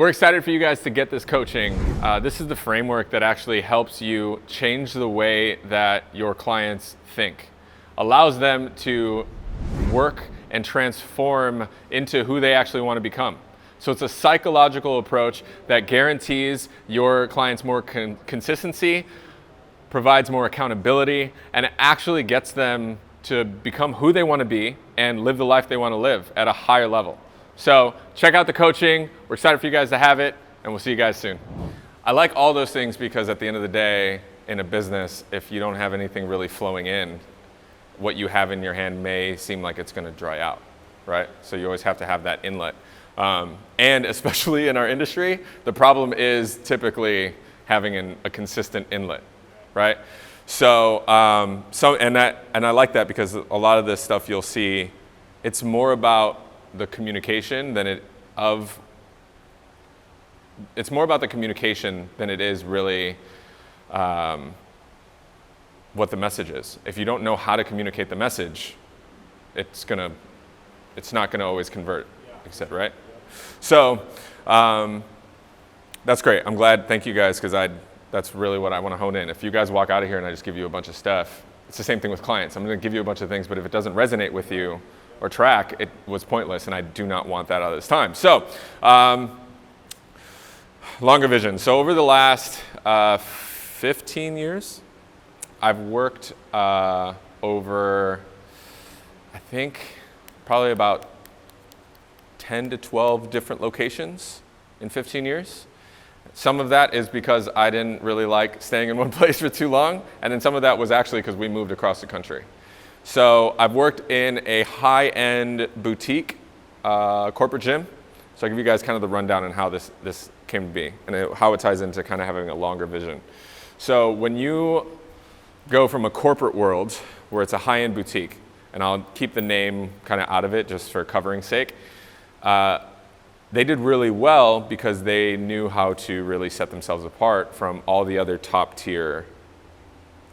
We're excited for you guys to get this coaching. This is the framework that actually helps you change the way that your clients think, allows them to work and transform into who they actually want to become. So it's a psychological approach that guarantees your clients more consistency, provides more accountability, and it actually gets them to become who they want to be and live the life they want to live at a higher level. So check out the coaching. We're excited for you guys to have it, and we'll see you guys soon. I like all those things because at the end of the day, in a business, if you don't have anything really flowing in, what you have in your hand may seem like it's going to dry out, right? So you always have to have that inlet. And especially in our industry, the problem is typically having a consistent inlet, right? So, and I like that because a lot of this stuff you'll see, it's more about the communication than it's more about the communication than it is really what the message is. If you don't know how to communicate the message, it's not gonna always convert, like I said, right? So that's great. I'm glad. Thank you guys, because that's really what I want to hone in. If you guys walk out of here and I just give you a bunch of stuff, it's the same thing with clients. I'm going to give you a bunch of things, but if it doesn't resonate with you or track, it was pointless, and I do not want that out of this time. So, longer vision. So over the last 15 years, I've worked over, I think, probably about 10 to 12 different locations in 15 years. Some of that is because I didn't really like staying in one place for too long, and then some of that was actually because we moved across the country. So I've worked in a high-end boutique corporate gym. So I'll give you guys kind of the rundown on how this came to be and how it ties into kind of having a longer vision. So when you go from a corporate world where it's a high-end boutique, and I'll keep the name kind of out of it just for covering's sake, they did really well because they knew how to really set themselves apart from all the other top tier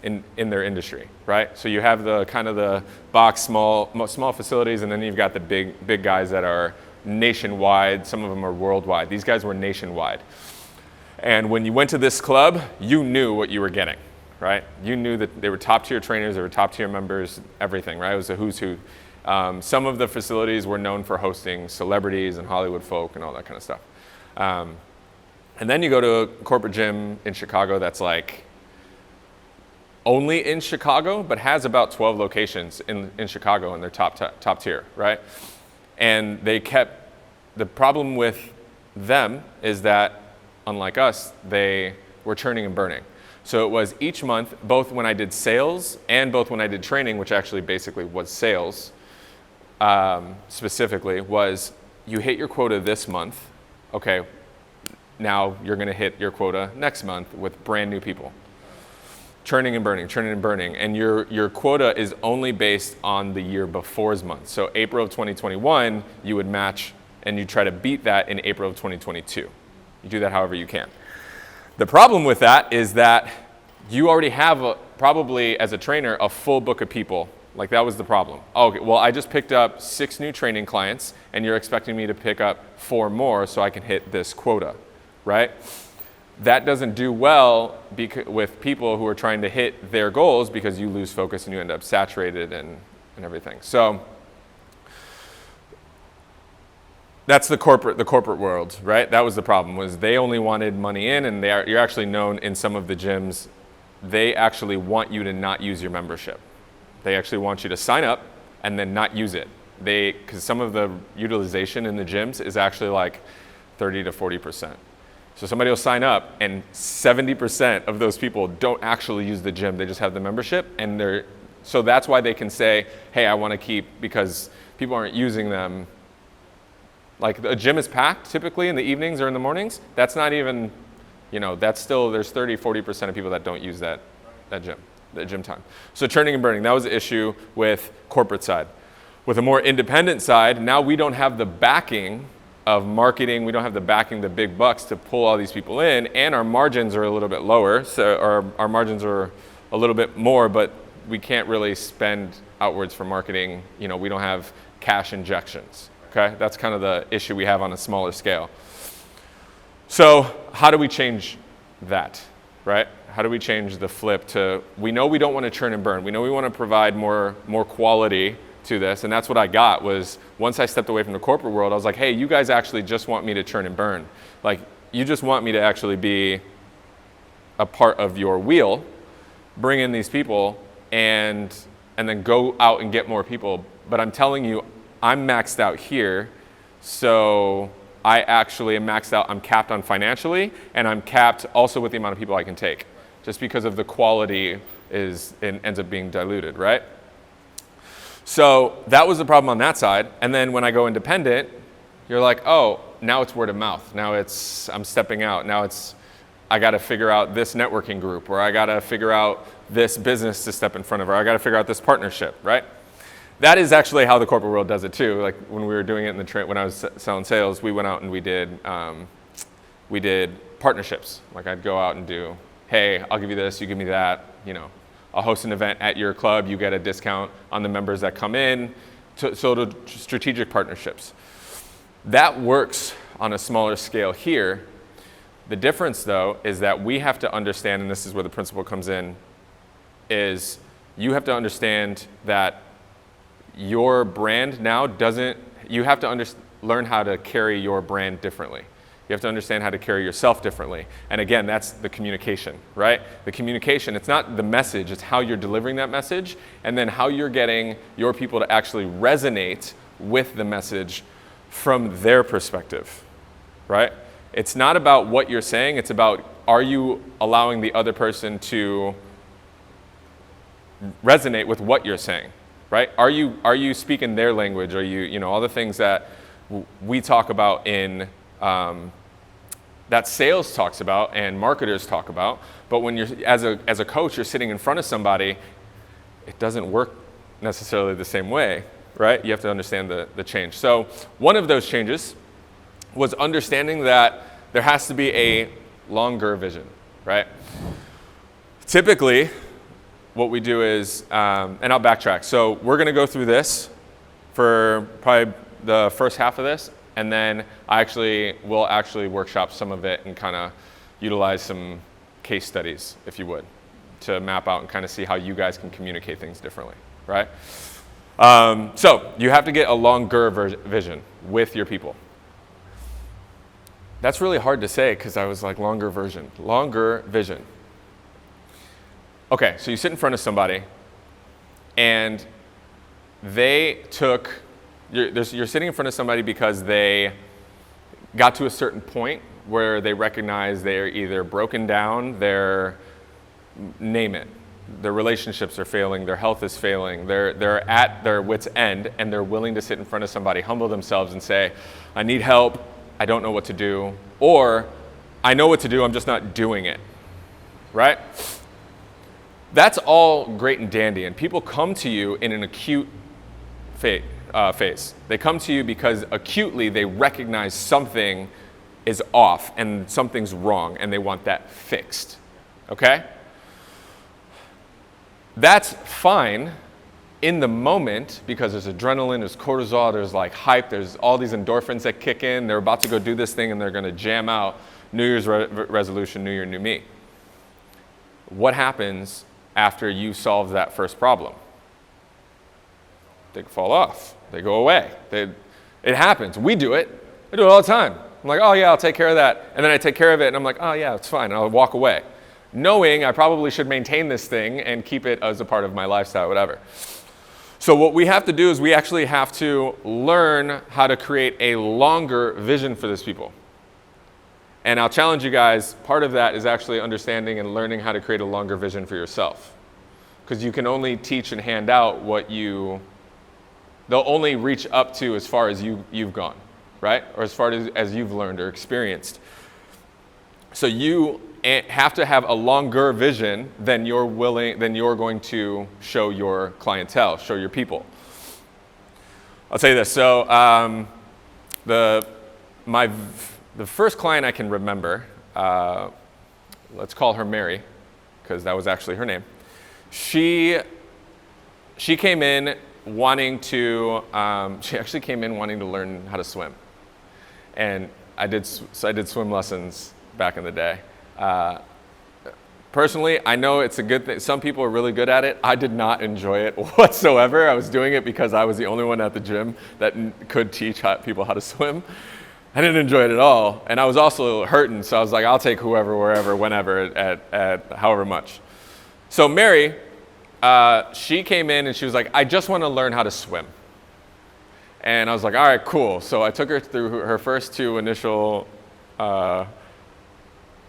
in their industry, right? So you have the kind of the box small facilities, and then you've got the big guys that are nationwide. Some of them are worldwide. These guys were nationwide. And when you went to this club, you knew what you were getting, right? You knew that they were top tier trainers, they were top tier members, everything, right? It was a who's who. Some of the facilities were known for hosting celebrities and Hollywood folk and all that kind of stuff. And then you go to a corporate gym in Chicago that's like only in Chicago, but has about 12 locations in Chicago, and they're top tier, right? And the problem with them is that, unlike us, they were churning and burning. So it was each month, both when I did sales and both when I did training, which actually basically was sales, specifically, was you hit your quota this month, okay, now you're gonna hit your quota next month with brand new people. Churning and burning, and your quota is only based on the year before's month. So April of 2021, you would match, and you try to beat that in April of 2022. You do that however you can. The problem with that is that you already have probably as a trainer a full book of people. Like, that was the problem. Okay, well, I just picked up 6 new training clients, and you're expecting me to pick up 4 more so I can hit this quota, right? That doesn't do well with people who are trying to hit their goals, because you lose focus and you end up saturated and everything. So that's the corporate world, right? That was the problem, was they only wanted money in, and you're actually known in some of the gyms, they actually want you to not use your membership. They actually want you to sign up and then not use it. Because some of the utilization in the gyms is actually like 30 to 40%. So somebody will sign up, and 70% of those people don't actually use the gym. They just have the membership, and so that's why they can say, hey, I want to keep, because people aren't using them. Like, a gym is packed typically in the evenings or in the mornings. That's not even, that's still, there's 30, 40% of people that don't use that gym time. So churning and burning, that was the issue with corporate side. With a more independent side, now we don't have the backing of marketing, we don't have the big bucks to pull all these people in, and our margins are a little bit lower, so our margins are a little bit more, but we can't really spend outwards for marketing. We don't have cash injections, okay? That's kind of the issue we have on a smaller scale. So how do we change that, right? How do we change the flip to, we know we don't want to churn and burn. We know we want to provide more quality to this. And that's what I got was once I stepped away from the corporate world, I was like, hey, you guys actually just want me to churn and burn. Like, you just want me to actually be a part of your wheel, bring in these people, and then go out and get more people. But I'm telling you, I'm maxed out here, so I actually am maxed out. I'm capped on financially, and I'm capped also with the amount of people I can take, just because of the quality ends up being diluted, right? So that was the problem on that side. And then when I go independent, you're like, oh, now it's word of mouth. Now I'm stepping out. Now I got to figure out this networking group, or I got to figure out this business to step in front of, or I got to figure out this partnership, right? That is actually how the corporate world does it too. Like when we were doing it in when I was selling sales, we went out and we did partnerships. Like I'd go out and do, hey, I'll give you this, you give me that, I'll host an event at your club, you get a discount on the members that come in, so the strategic partnerships. That works on a smaller scale here. The difference though is that we have to understand, and this is where the principle comes in, is you have to understand that your brand now you have to learn how to carry your brand differently. You have to understand how to carry yourself differently. And again, that's the communication, right? The communication, it's not the message, it's how you're delivering that message, and then how you're getting your people to actually resonate with the message from their perspective, right? It's not about what you're saying, it's about, are you allowing the other person to resonate with what you're saying, right? Are you speaking their language? Are you, all the things that we talk about in, that sales talks about and marketers talk about, but when you're, as a coach, you're sitting in front of somebody, it doesn't work necessarily the same way, right? You have to understand the change. So one of those changes was understanding that there has to be a longer vision, right? Typically, what we do is, and I'll backtrack. So we're gonna go through this for probably the first half of this, and then we'll actually workshop some of it and kind of utilize some case studies, if you would, to map out and kind of see how you guys can communicate things differently, right? So you have to get a longer vision with your people. That's really hard to say because I was like, longer vision. Okay, so you sit in front of somebody and you're sitting in front of somebody because they got to a certain point where they recognize they're either broken down, name it, their relationships are failing, their health is failing, they're at their wit's end, and they're willing to sit in front of somebody, humble themselves and say, I need help, I don't know what to do, or I know what to do, I'm just not doing it, right? That's all great and dandy, and people come to you in an acute phase. They come to you because acutely they recognize something is off and something's wrong, and they want that fixed, okay? That's fine in the moment because there's adrenaline, there's cortisol, there's like hype, there's all these endorphins that kick in, they're about to go do this thing and they're gonna jam out New Year's resolution, New Year, New Me. What happens after you solve that first problem? They fall off, they go away. It happens, we do it. I do it all the time. I'm like, oh yeah, I'll take care of that. And then I take care of it and I'm like, oh yeah, it's fine, I'll walk away. Knowing I probably should maintain this thing and keep it as a part of my lifestyle, whatever. So what we have to do is we actually have to learn how to create a longer vision for these people. And I'll challenge you guys, part of that is actually understanding and learning how to create a longer vision for yourself. Because you can only teach and hand out they'll only reach up to as far as you've gone, right? Or as far as you've learned or experienced. So you have to have a longer vision than you're going to show your clientele, show your people. I'll tell you this. So the first client I can remember, let's call her Mary, because that was actually her name. She came in wanting to learn how to swim. And I did swim lessons back in the day. Personally, I know it's a good thing. Some people are really good at it. I did not enjoy it whatsoever. I was doing it because I was the only one at the gym that could teach people how to swim. I didn't enjoy it at all. And I was also hurting, so I was like, I'll take whoever, wherever, whenever, at however much. So Mary, she came in and she was like, I just want to learn how to swim. And I was like, all right, cool. So I took her through her first 2 initial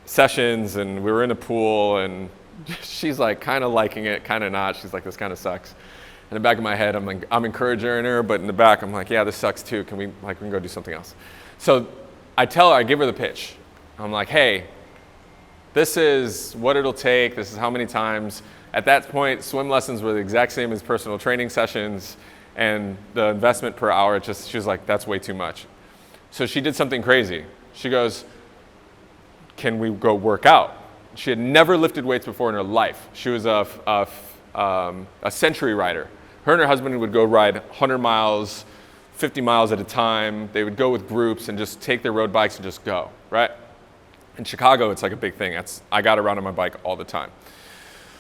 sessions, and we were in a pool, and she's like kind of liking it, kind of not. She's like, this kind of sucks. In the back of my head, I'm like, I'm encouraging her, but in the back, I'm like, yeah, this sucks too. We can go do something else. So I give her the pitch. I'm like, hey, this is what it'll take. This is how many times. At that point, swim lessons were the exact same as personal training sessions, and the investment per hour, she was like, that's way too much. So she did something crazy. She goes, can we go work out? She had never lifted weights before in her life. She was a century rider. Her and her husband would go ride 100 miles, 50 miles at a time. They would go with groups and just take their road bikes and just go, right? In Chicago, it's like a big thing. I got around on my bike all the time.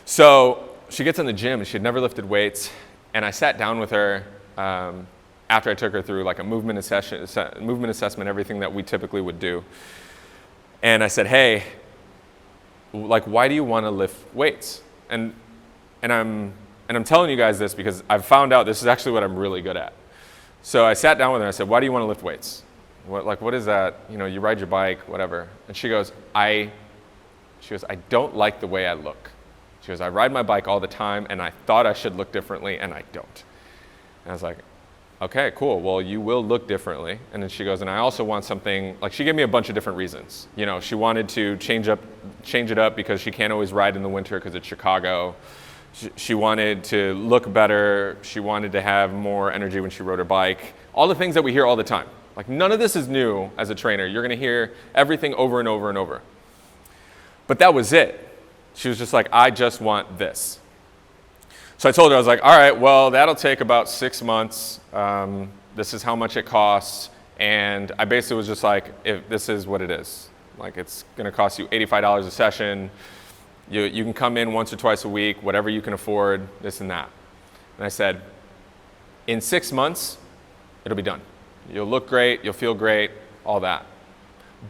So she gets in the gym, and she had never lifted weights. And I sat down with her after I took her through like a movement assessment, everything that we typically would do. And I said, hey, like, why do you want to lift weights? And I'm telling you guys this because I've found out this is actually what I'm really good at. So I sat down with her and I said, why do you want to lift weights? What is that? You ride your bike, whatever. And she goes, I don't like the way I look. She goes, I ride my bike all the time, and I thought I should look differently, and I don't. And I was like, okay, cool. Well, you will look differently. And then she goes, and I also want something, like she gave me a bunch of different reasons. She wanted to change it up because she can't always ride in the winter because it's Chicago. She wanted to look better. She wanted to have more energy when she rode her bike. All the things that we hear all the time. Like, none of this is new as a trainer. You're going to hear everything over and over and over. But that was it. She was just like, I just want this. So I told her, I was like, all right, well, that'll take about 6 months. This is how much it costs. And I basically was just like, if this is what it is. Like, it's going to cost you $85 a session. You can come in once or twice a week, whatever you can afford, this and that. And I said, in 6 months, it'll be done. You'll look great, you'll feel great, all that.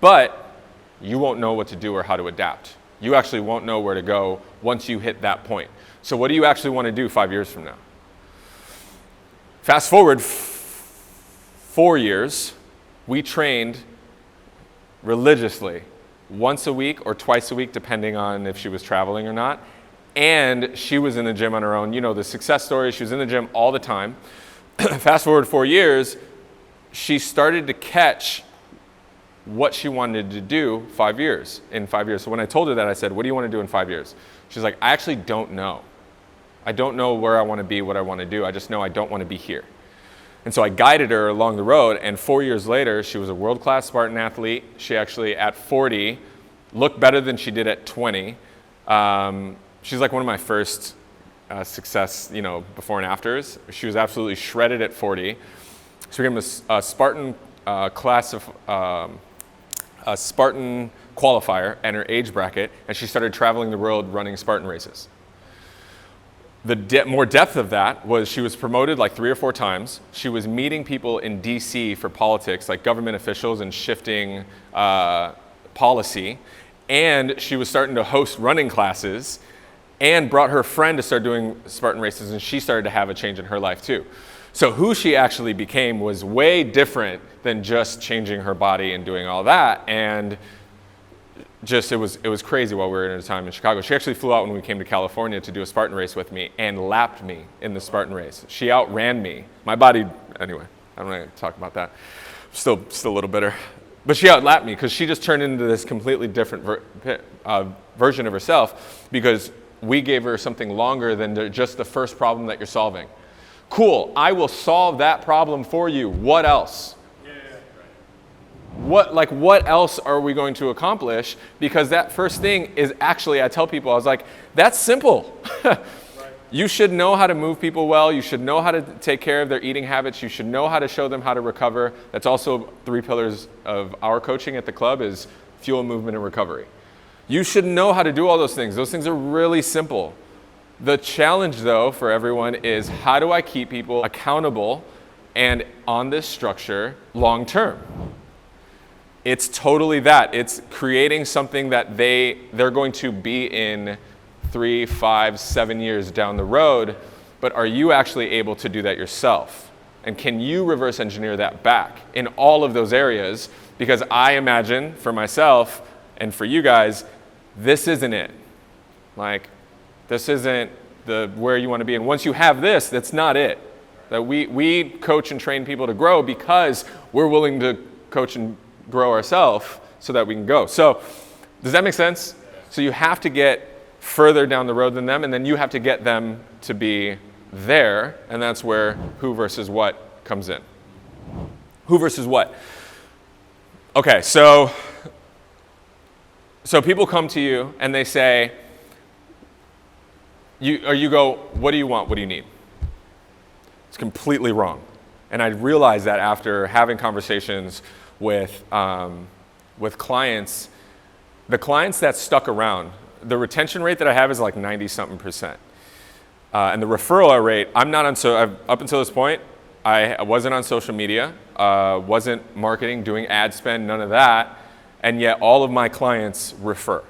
But you won't know what to do or how to adapt. You actually won't know where to go once you hit that point. So what do you actually want to do 5 years from now? Fast forward 4 years, we trained religiously once a week or twice a week, depending on if she was traveling or not. And she was in the gym on her own. The success story, she was in the gym all the time. Fast forward 4 years, she started to catch what she wanted to do in 5 years. So when I told her that, I said, what do you want to do in 5 years? She's like, I actually don't know. I don't know where I want to be, what I want to do. I just know I don't want to be here. And so I guided her along the road, and 4 years later, she was a world-class Spartan athlete. She actually, at 40, looked better than she did at 20. She's like one of my first success, before and afters. She was absolutely shredded at 40. She became a Spartan a Spartan qualifier and her age bracket, and she started traveling the world running Spartan races. The more depth of that was she was promoted like 3 or 4 times. She was meeting people in DC for politics, like government officials, and shifting policy. And she was starting to host running classes and brought her friend to start doing Spartan races, and she started to have a change in her life too. So who she actually became was way different than just changing her body and doing all that. And just it was crazy while we were in a time in Chicago. She actually flew out when we came to California to do a Spartan race with me and lapped me in the Spartan race. She outran me. My body, anyway, I don't want to talk about that. Still a little bitter. But she outlapped me because she just turned into this completely different version of herself because we gave her something longer than just the first problem that you're solving. Cool, I will solve that problem for you. What else? What else are we going to accomplish? Because that first thing is actually, I tell people, I was like, that's simple. you should know how to move people well. You should know how to take care of their eating habits. You should know how to show them how to recover. That's also 3 pillars of our coaching at the club is fuel, movement, and recovery. You should know how to do all those things. Those things are really simple. The challenge, though, for everyone is how do I keep people accountable and on this structure long term? It's totally that. It's creating something that they're going to be in 3, 5, 7 years down the road, but are you actually able to do that yourself? And can you reverse engineer that back in all of those areas? Because I imagine for myself and for you guys, this isn't it. Like, this isn't where you want to be. And once you have this, that's not it. That we coach and train people to grow because we're willing to coach and grow ourselves so that we can go. So does that make sense? So you have to get further down the road than them, and then you have to get them to be there, and that's where who versus what comes in. Who versus what? Okay, so people come to you and they say, you go, what do you want? What do you need? It's completely wrong. And I realized that after having conversations with clients, the clients that stuck around, the retention rate that I have is like 90-something%. And the referral rate, up until this point, I wasn't on social media, wasn't marketing, doing ad spend, none of that. And yet all of my clients refer.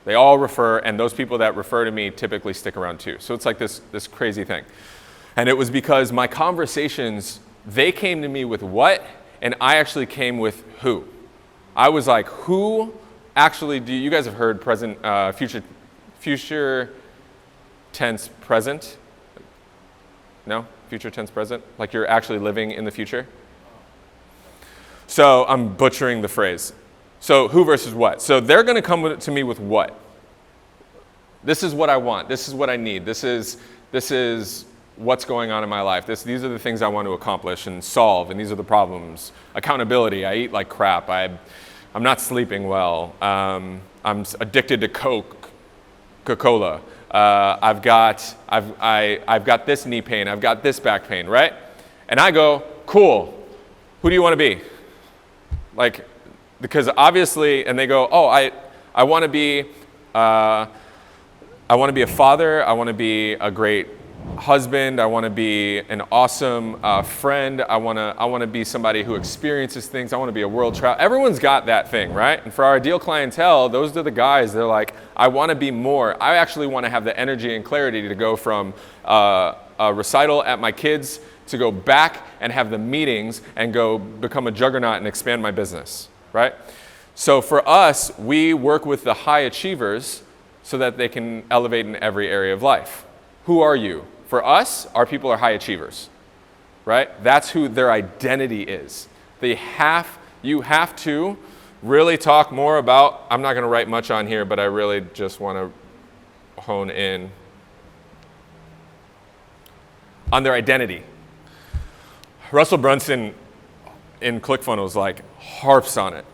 They all refer, and those people that refer to me typically stick around too. So it's like this crazy thing. And it was because my conversations, they came to me with what, and I actually came with who. I was like, who actually you guys have heard future tense present? No? Future tense present? Like you're actually living in the future? So I'm butchering the phrase. So who versus what? So they're going to come to me with what? This is what I want. This is what I need. This is what's going on in my life. These are the things I want to accomplish and solve, and these are the problems. Accountability. I eat like crap. I'm not sleeping well. I'm addicted to Coca-Cola. I've got this knee pain. I've got this back pain, right? And I go, cool. Who do you want to be? Like, because obviously, and they go, oh, I want to be a father. I want to be a great husband. I want to be an awesome friend. I want to be somebody who experiences things. I want to be a world traveler. Everyone's got that thing, right? And for our ideal clientele, those are the guys. They're like, I want to be more. I actually want to have the energy and clarity to go from a recital at my kids to go back and have the meetings and go become a juggernaut and expand my business, right? So for us, we work with the high achievers so that they can elevate in every area of life. Who are you? For us, our people are high achievers, right? That's who their identity is. You have to really talk more about, I'm not going to write much on here, but I really just want to hone in on their identity. Russell Brunson in ClickFunnels harps on it.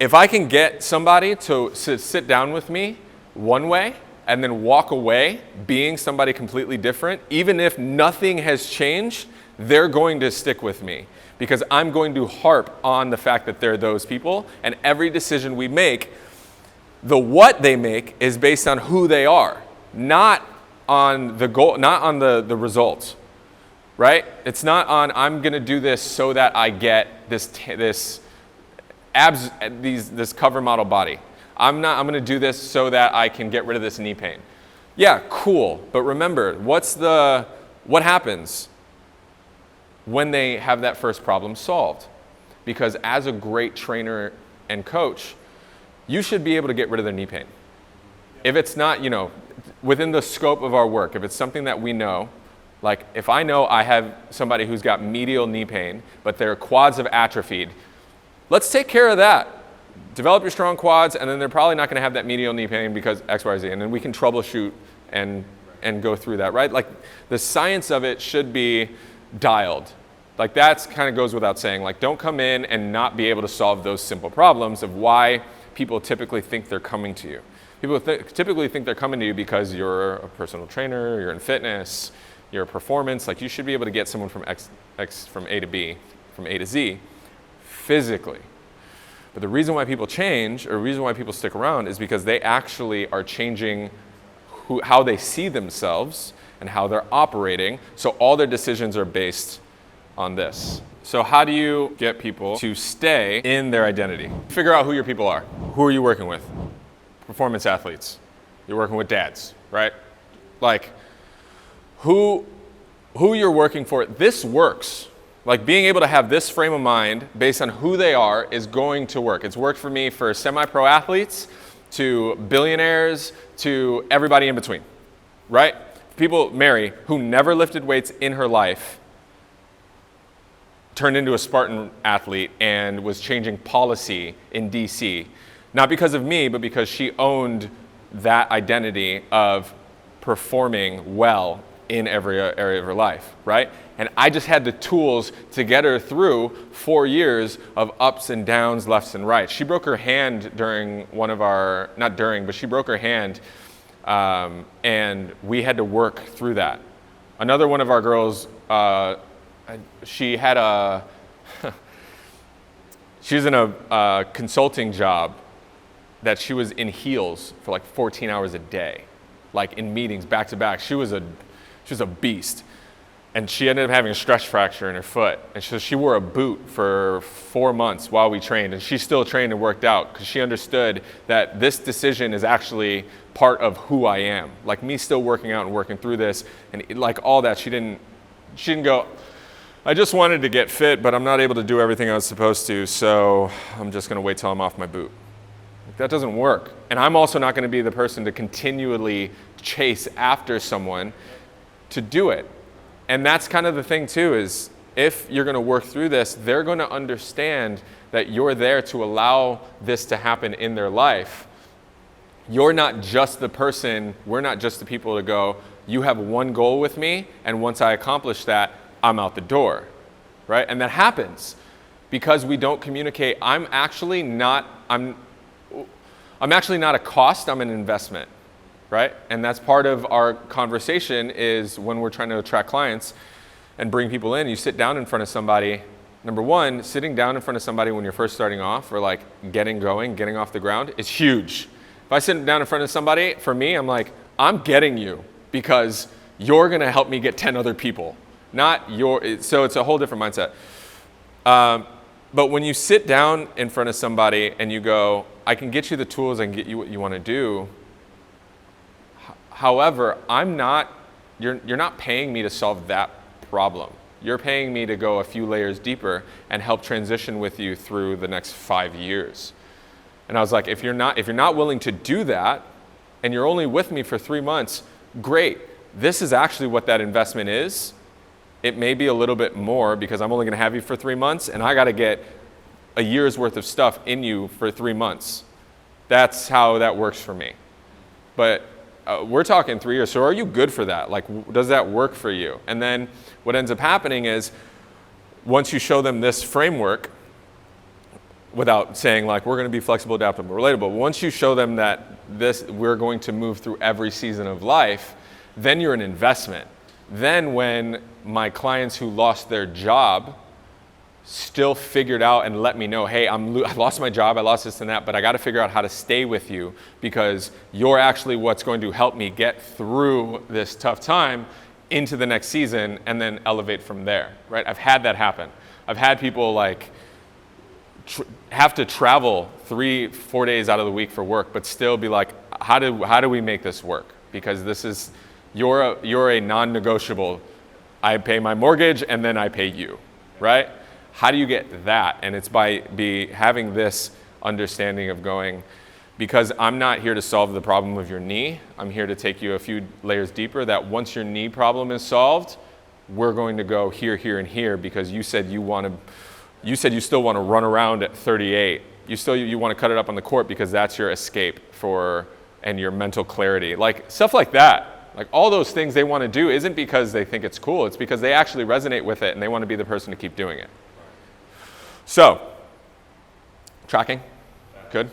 If I can get somebody to sit down with me one way and then walk away being somebody completely different, even if nothing has changed, they're going to stick with me because I'm going to harp on the fact that they're those people, and every decision we make, the what they make is based on who they are, not on the goal, not on the results, right? It's not on I'm going to do this so that I get this cover model body. I'm going to do this so that I can get rid of this knee pain. Yeah, cool. But remember, what happens when they have that first problem solved? Because as a great trainer and coach, you should be able to get rid of their knee pain. If it's not, within the scope of our work, if it's something that we know, like if I know I have somebody who's got medial knee pain, but their quads have atrophied, let's take care of that. Develop your strong quads, and then they're probably not going to have that medial knee pain because X, Y, Z, and then we can troubleshoot and go through that, right? Like the science of it should be dialed. Like that's kind of goes without saying. Like don't come in and not be able to solve those simple problems of why people typically think they're coming to you. People typically think they're coming to you because you're a personal trainer, you're in fitness, you're a performance. Like, you should be able to get someone from from A to B, from A to Z, physically. But the reason why people change, or the reason why people stick around, is because they actually are changing how they see themselves and how they're operating. So all their decisions are based on this. So how do you get people to stay in their identity? Figure out who your people are. Who are you working with? Performance athletes. You're working with dads, right? Like, who you're working for, this works. Like, being able to have this frame of mind based on who they are is going to work. It's worked for me for semi-pro athletes, to billionaires, to everybody in between, right? People, Mary, who never lifted weights in her life, turned into a Spartan athlete and was changing policy in DC. Not because of me, but because she owned that identity of performing well in every area of her life, right? And I just had the tools to get her through 4 years of ups and downs, lefts and rights. She broke her hand during one of our, not during, but she broke her hand, and we had to work through that. Another one of our girls, she had she was in a consulting job that she was in heels for like 14 hours a day, like in meetings back to back. She was a beast. And she ended up having a stress fracture in her foot. And so she wore a boot for 4 months while we trained. And she still trained and worked out because she understood that this decision is actually part of who I am. Like, me still working out and working through this and like all that, she didn't go, I just wanted to get fit, but I'm not able to do everything I was supposed to, so I'm just gonna wait till I'm off my boot. That doesn't work. And I'm also not gonna be the person to continually chase after someone to do it. And that's kind of the thing too, is if you're gonna work through this, they're gonna understand that you're there to allow this to happen in their life. You're not just the person, we're not just the people to go, you have one goal with me, and once I accomplish that, I'm out the door, right? And that happens because we don't communicate. I'm actually not a cost, I'm an investment. Right? And that's part of our conversation is when we're trying to attract clients and bring people in, you sit down in front of somebody. Number one, sitting down in front of somebody when you're first starting off or like getting going, getting off the ground is huge. If I sit down in front of somebody, for me, I'm like, I'm getting you because you're going to help me get 10 other people, not your, so it's a whole different mindset. But when you sit down in front of somebody and you go, I can get you the tools, I can get you what you want to do. However, you're not paying me to solve that problem. You're paying me to go a few layers deeper and help transition with you through the next 5 years. And I was like, if you're not willing to do that and you're only with me for 3 months, great. This is actually what that investment is. It may be a little bit more because I'm only gonna have you for 3 months and I gotta get a year's worth of stuff in you for 3 months. That's how that works for me. But we're talking 3 years, so are you good for that? Like, does that work for you? And then what ends up happening is once you show them this framework, without saying like, we're gonna be flexible, adaptable, relatable, once you show them that we're going to move through every season of life, then you're an investment. Then when my clients who lost their job still figured out and let me know, hey, I lost my job, I lost this and that, but I got to figure out how to stay with you because you're actually what's going to help me get through this tough time into the next season and then elevate from there, right? I've had that happen. I've had people like have to travel 3-4 days out of the week for work, but still be like, how do we make this work? Because this is, you're a non-negotiable. I pay my mortgage and then I pay you, right? How do you get that? And it's by having this understanding of going, because I'm not here to solve the problem of your knee. I'm here to take you a few layers deeper, that once your knee problem is solved, we're going to go here, here, and here, because you said you still want to run around at 38. You want to cut it up on the court because that's your escape and your mental clarity. Like stuff like that. Like all those things they want to do isn't because they think it's cool. It's because they actually resonate with it and they want to be the person to keep doing it. So, tracking? Good?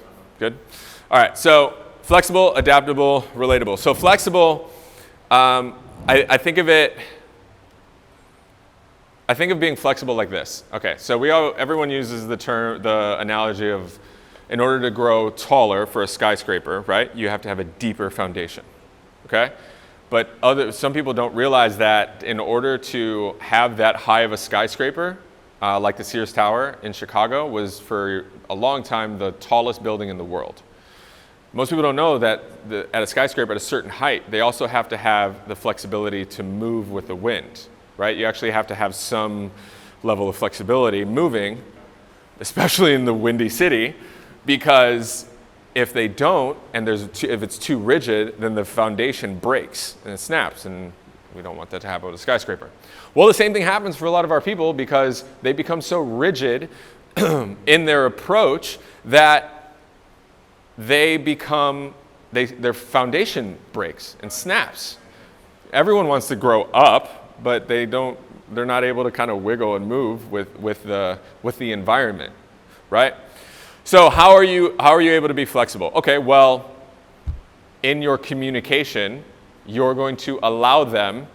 All right, so Flexible, adaptable, relatable. So flexible, I think of it, I think of being flexible like this. Okay, so everyone uses the analogy of, in order to grow taller for a skyscraper, right, you have to have a deeper foundation, okay? But some people don't realize that in order to have that high of a skyscraper, like the Sears Tower in Chicago, was for a long time the tallest building in the world. Most people don't know that at a skyscraper at a certain height, they also have to have the flexibility to move with the wind, right? You actually have to have some level of flexibility moving, especially in the windy city, because if they don't, and if it's too rigid, then the foundation breaks and it snaps, and we don't want that to happen with a skyscraper. Well, the same thing happens for a lot of our people because they become so rigid in their approach that their foundation breaks and snaps. Everyone wants to grow up, but they're not able to kind of wiggle and move with the environment, right? So how are you able to be flexible? Okay, well, in your communication, you're going to allow them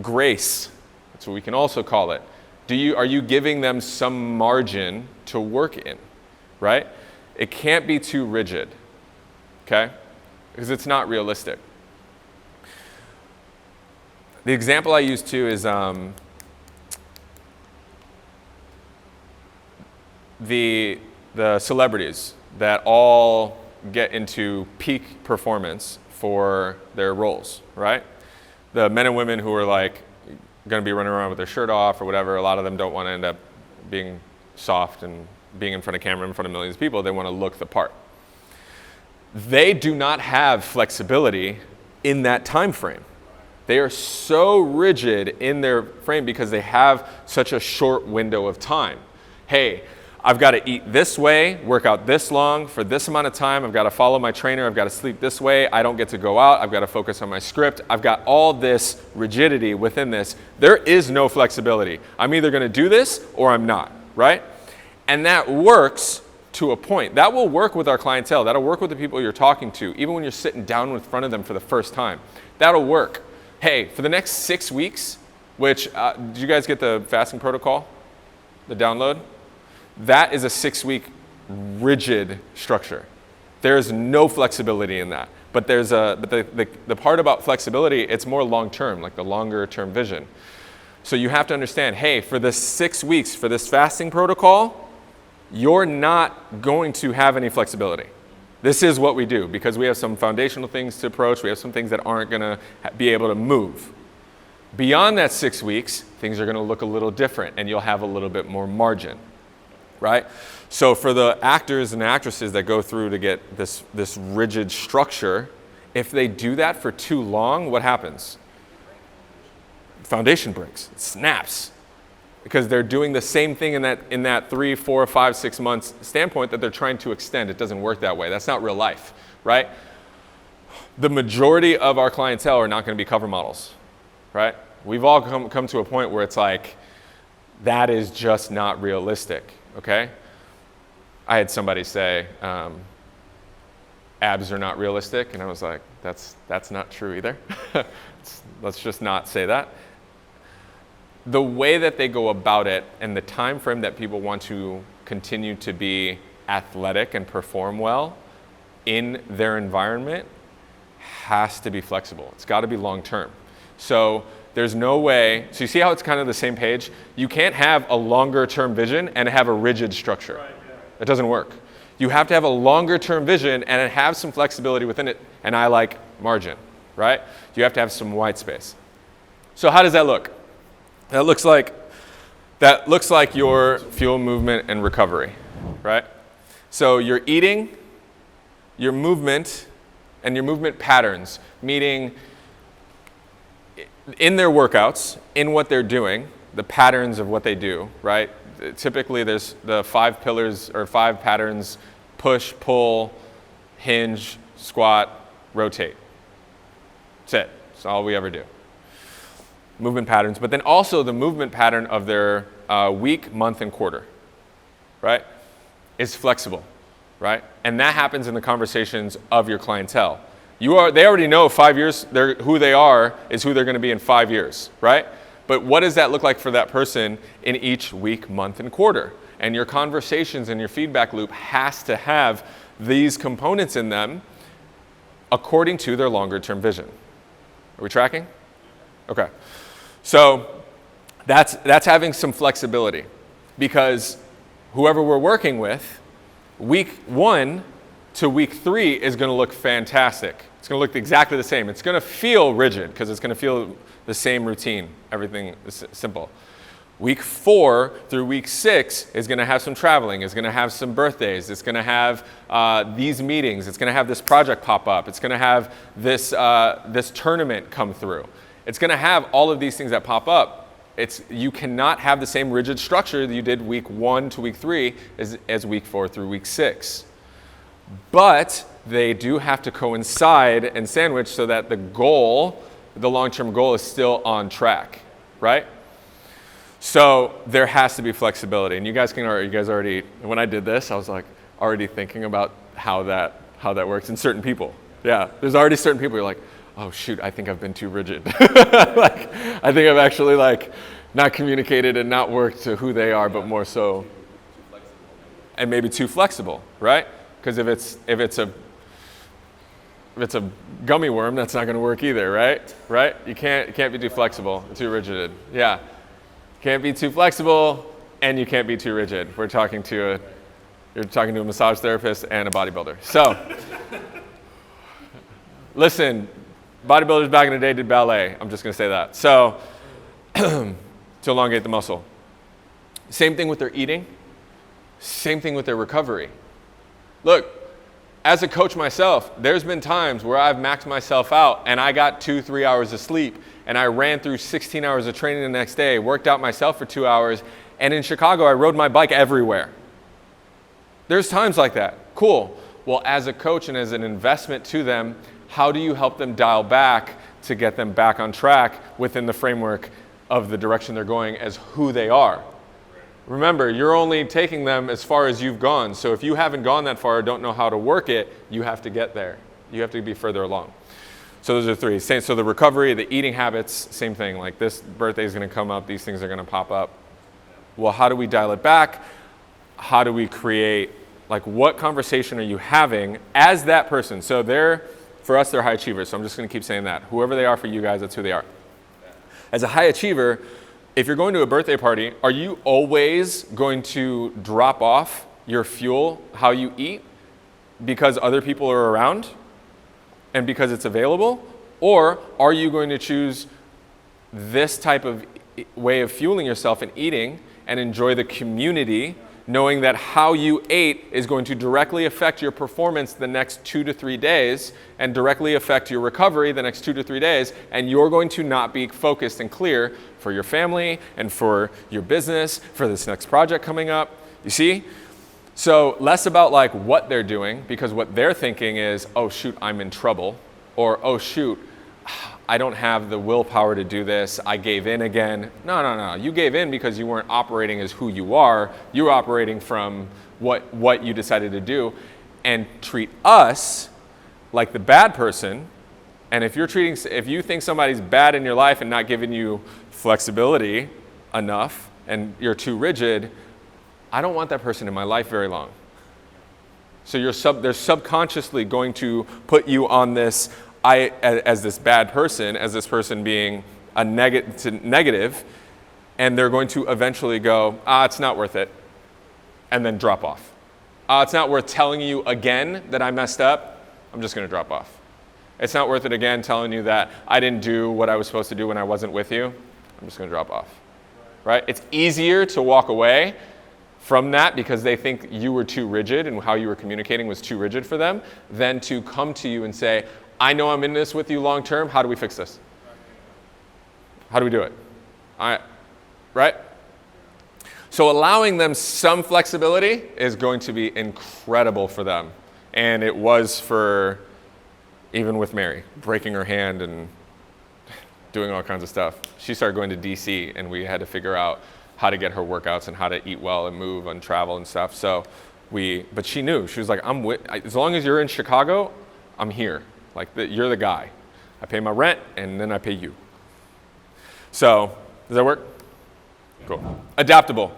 grace. That's what we can also call it. Are you giving them some margin to work in, right? It can't be too rigid, okay? Because it's not realistic. The example I use too is the celebrities that all get into peak performance for their roles, right? The men and women who are like going to be running around with their shirt off or whatever, a lot of them don't want to end up being soft and being in front of camera in front of millions of people. They want to look the part. They do not have flexibility in that time frame. They are so rigid in their frame because they have such a short window of time. Hey, I've got to eat this way, work out this long for this amount of time. I've got to follow my trainer. I've got to sleep this way. I don't get to go out. I've got to focus on my script. I've got all this rigidity within this. There is no flexibility. I'm either going to do this or I'm not, right? And that works to a point. That will work with our clientele. That'll work with the people you're talking to, even when you're sitting down in front of them for the first time. That'll work. Hey, for the next 6 weeks, which, did you guys get the fasting protocol, the download? That is a 6-week rigid structure. There is no flexibility in that. But the part about flexibility, it's more long-term, like the longer-term vision. So you have to understand, hey, for this 6 weeks, for this fasting protocol, you're not going to have any flexibility. This is what we do because we have some foundational things to approach. We have some things that aren't going to be able to move. Beyond that 6 weeks, things are going to look a little different and you'll have a little bit more margin. Right? So for the actors and actresses that go through to get this rigid structure, if they do that for too long, what happens? Foundation breaks, it snaps. Because they're doing the same thing in that 3, 4, 5, 6 months standpoint that they're trying to extend. It doesn't work that way. That's not real life, right? The majority of our clientele are not going to be cover models, right? We've all come to a point where it's like, that is just not realistic. Okay? I had somebody say, abs are not realistic, and I was like, that's not true either. Let's just not say that. The way that they go about it and the time frame that people want to continue to be athletic and perform well in their environment has to be flexible. It's got to be long term. So there's no way, so you see how it's kind of the same page? You can't have a longer term vision and have a rigid structure. Right, yeah. It doesn't work. You have to have a longer term vision and have some flexibility within it, and I like margin, right? You have to have some white space. So how does that look? That looks like your fuel, movement, and recovery, right? So your eating, your movement, and your movement patterns, meaning in their workouts, in what they're doing, the patterns of what they do, right? Typically there's the 5 pillars or 5 patterns: push, pull, hinge, squat, rotate. That's it. That's all we ever do. Movement patterns, but then also the movement pattern of their week, month, and quarter, right? Is flexible, right? And that happens in the conversations of your clientele. They already know 5 years, who they are is who they're going to be in 5 years, right? But what does that look like for that person in each week, month, and quarter? And your conversations and your feedback loop has to have these components in them according to their longer term vision. Are we tracking? Okay. So that's having some flexibility, because whoever we're working with, week 1 to week 3 is going to look fantastic. It's going to look exactly the same. It's going to feel rigid because it's going to feel the same routine. Everything is simple. Week 4 through week 6 is going to have some traveling. It's going to have some birthdays. It's going to have these meetings. It's going to have this project pop up. It's going to have this tournament come through. It's going to have all of these things that pop up. You cannot have the same rigid structure that you did week 1 to week 3 as week 4 through week 6. But they do have to coincide and sandwich so that the long-term goal is still on track, right? So there has to be flexibility. And you guys already, when I did this, I was like already thinking about how that works in certain people. Yeah, there's already certain people who are like, oh shoot, I think I've been too rigid. Like, I think I've actually not communicated and not worked to who they are, but more so, and maybe too flexible, right? Because if it's a gummy worm, that's not going to work either, right? Right? You can't be too flexible, too rigid. Yeah, can't be too flexible, and you can't be too rigid. You're talking to a massage therapist and a bodybuilder. So, listen, bodybuilders back in the day did ballet. I'm just going to say that. So, to elongate the muscle. Same thing with their eating. Same thing with their recovery. Look, as a coach myself, there's been times where I've maxed myself out and I got 2-3 hours of sleep and I ran through 16 hours of training the next day, worked out myself for 2 hours, and in Chicago, I rode my bike everywhere. There's times like that. Cool. Well, as a coach and as an investment to them, how do you help them dial back to get them back on track within the framework of the direction they're going as who they are? Remember, you're only taking them as far as you've gone. So if you haven't gone that far or don't know how to work it, you have to get there. You have to be further along. So those are 3. So the recovery, the eating habits, same thing. Like this birthday is going to come up. These things are going to pop up. Well, how do we dial it back? How do we create, what conversation are you having as that person? So for us, they're high achievers. So I'm just going to keep saying that. Whoever they are for you guys, that's who they are. As a high achiever, if you're going to a birthday party, are you always going to drop off your fuel, how you eat, because other people are around and because it's available? Or are you going to choose this type of way of fueling yourself and eating and enjoy the community, knowing that how you ate is going to directly affect your performance the next 2 to 3 days and directly affect your recovery the next 2 to 3 days, and you're going to not be focused and clear for your family and for your business, for this next project coming up. You see? So less about what they're doing, because what they're thinking is, oh shoot, I'm in trouble, or oh shoot, I don't have the willpower to do this, I gave in again. No. You gave in because you weren't operating as who you are. You were operating from what you decided to do. And treat us like the bad person. And if you think somebody's bad in your life and not giving you flexibility enough and you're too rigid, I don't want that person in my life very long. So they're subconsciously going to put you on this, as this bad person, as this person being a negative, and they're going to eventually go, it's not worth it, and then drop off. It's not worth telling you again that I messed up, I'm just going to drop off. It's not worth it again telling you that I didn't do what I was supposed to do when I wasn't with you, I'm just going to drop off. Right? It's easier to walk away from that because they think you were too rigid and how you were communicating was too rigid for them, than to come to you and say, I know I'm in this with you long term. How do we fix this? How do we do it? Right? So allowing them some flexibility is going to be incredible for them. And it was for, even with Mary, breaking her hand and doing all kinds of stuff. She started going to DC and we had to figure out how to get her workouts and how to eat well and move and travel and stuff. So but she knew. She was like, as long as you're in Chicago, I'm here. Like, you're the guy. I pay my rent, and then I pay you. So, does that work? Cool. Adaptable.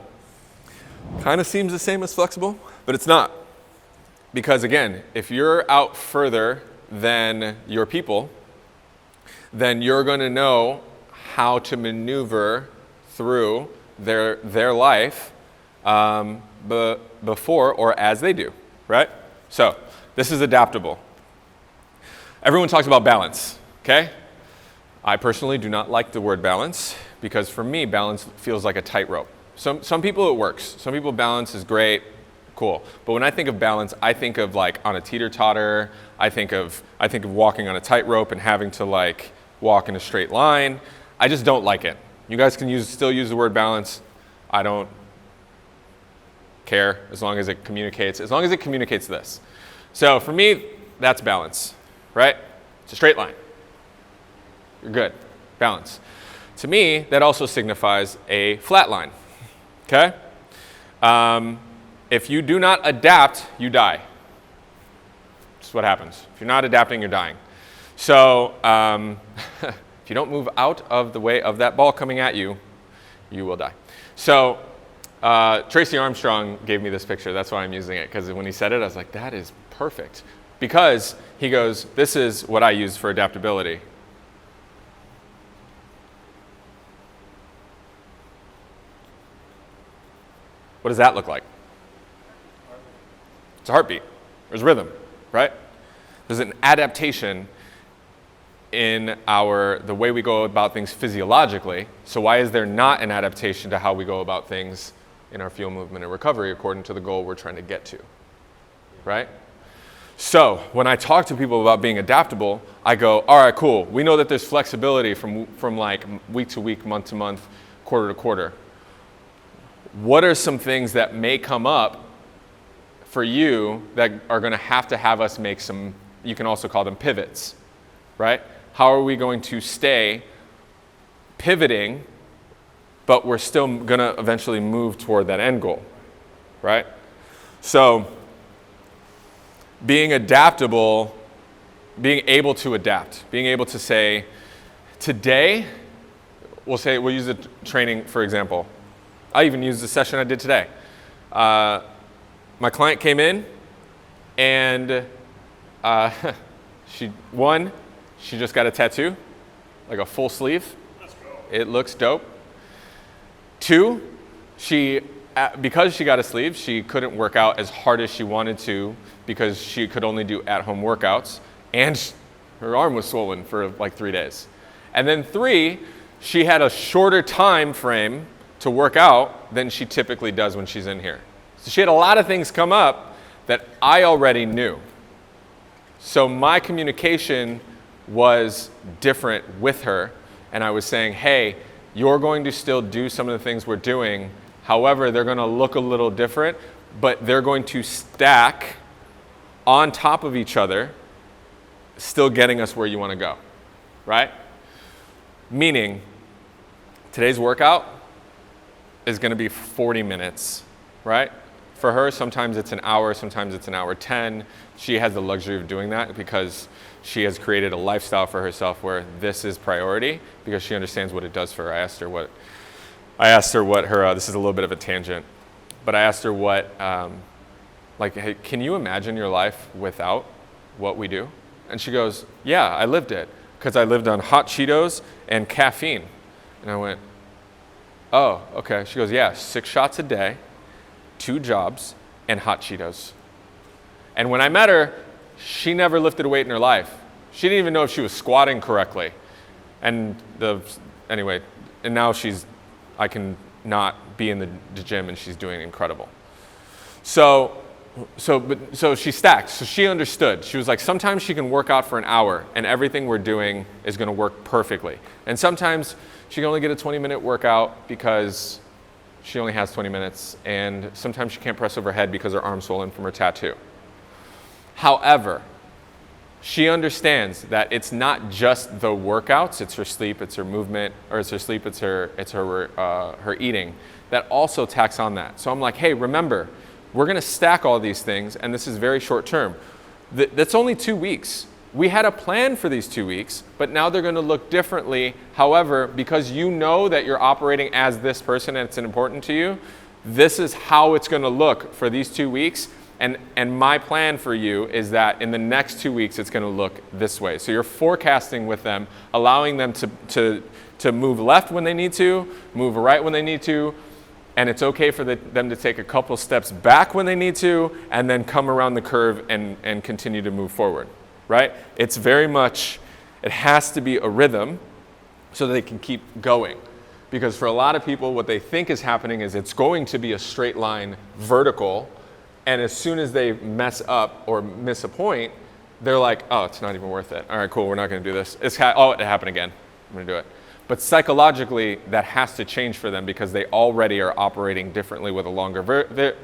Kind of seems the same as flexible, but it's not. Because again, if you're out further than your people, then you're going to know how to maneuver through their life before or as they do, right? So this is adaptable. Everyone talks about balance, okay? I personally do not like the word balance because for me, balance feels like a tightrope. Some people it works. Some people balance is great, cool. But when I think of balance, I think of like on a teeter-totter. I think of walking on a tightrope and having to like walk in a straight line. I just don't like it. You guys can still use the word balance. I don't care as long as it communicates this. So for me, that's balance, right? It's a straight line. You're good. Balance. To me, that also signifies a flat line. Okay? If you do not adapt, you die. That's what happens. If you're not adapting, you're dying. So if you don't move out of the way of that ball coming at you, you will die. So Tracy Armstrong gave me this picture. That's why I'm using it, because when he said it, I was like, that is perfect. Because he goes, this is what I use for adaptability. What does that look like? It's a heartbeat. There's rhythm, right? There's an adaptation in the way we go about things physiologically. So why is there not an adaptation to how we go about things in our fuel movement and recovery according to the goal we're trying to get to, right? So when I talk to people about being adaptable, I go, all right, cool. We know that there's flexibility from like week to week, month to month, quarter to quarter. What are some things that may come up for you that are going to have us make some, you can also call them pivots, right? How are we going to stay pivoting, but we're still going to eventually move toward that end goal, right? So being adaptable, being able to adapt, being able to say, today, we'll use the training, for example. I even used the session I did today. My client came in and she just got a tattoo, like a full sleeve. Let's go. It looks dope. 2, because she got a sleeve, she couldn't work out as hard as she wanted to because she could only do at-home workouts, and her arm was swollen for like 3 days. And then 3, she had a shorter time frame to work out than she typically does when she's in here. So she had a lot of things come up that I already knew. So my communication was different with her, and I was saying, hey, you're going to still do some of the things we're doing. However, they're going to look a little different, but they're going to stack on top of each other, still getting us where you want to go, right? Meaning, today's workout is going to be 40 minutes, right? For her, sometimes it's an hour, sometimes it's an hour 10. She has the luxury of doing that because she has created a lifestyle for herself where this is priority because she understands what it does for her. I asked her what her, this is a little bit of a tangent, but I asked her what, hey, can you imagine your life without what we do? And she goes, yeah, I lived it because I lived on hot Cheetos and caffeine. And I went, oh, okay. She goes, yeah, 6 shots a day, 2 jobs, and hot Cheetos. And when I met her, she never lifted a weight in her life. She didn't even know if she was squatting correctly. And now I can not be in the gym and she's doing incredible. So she stacked. So she understood. She was like, sometimes she can work out for an hour and everything we're doing is going to work perfectly. And sometimes she can only get a 20-minute workout because she only has 20 minutes. And sometimes she can't press over her head because her arm's swollen from her tattoo. However, she understands that it's not just the workouts, it's her sleep, it's her movement, or it's her sleep, it's her eating that also tacks on that. So I'm like, hey, remember, we're going to stack all these things, and this is very short term. That's only 2 weeks. We had a plan for these 2 weeks, but now they're going to look differently. However, because you know that you're operating as this person and it's important to you, this is how it's going to look for these 2 weeks. And my plan for you is that in the next 2 weeks, it's going to look this way. So you're forecasting with them, allowing them to move left when they need to, move right when they need to, and it's okay for them to take a couple steps back when they need to, and then come around the curve and continue to move forward, right? It's very much, it has to be a rhythm so that they can keep going. Because for a lot of people, what they think is happening is it's going to be a straight line vertical, and as soon as they mess up or miss a point, they're like, oh, it's not even worth it. All right, cool, we're not going to do this. It happened again. I'm going to do it. But psychologically, that has to change for them because they already are operating differently with a longer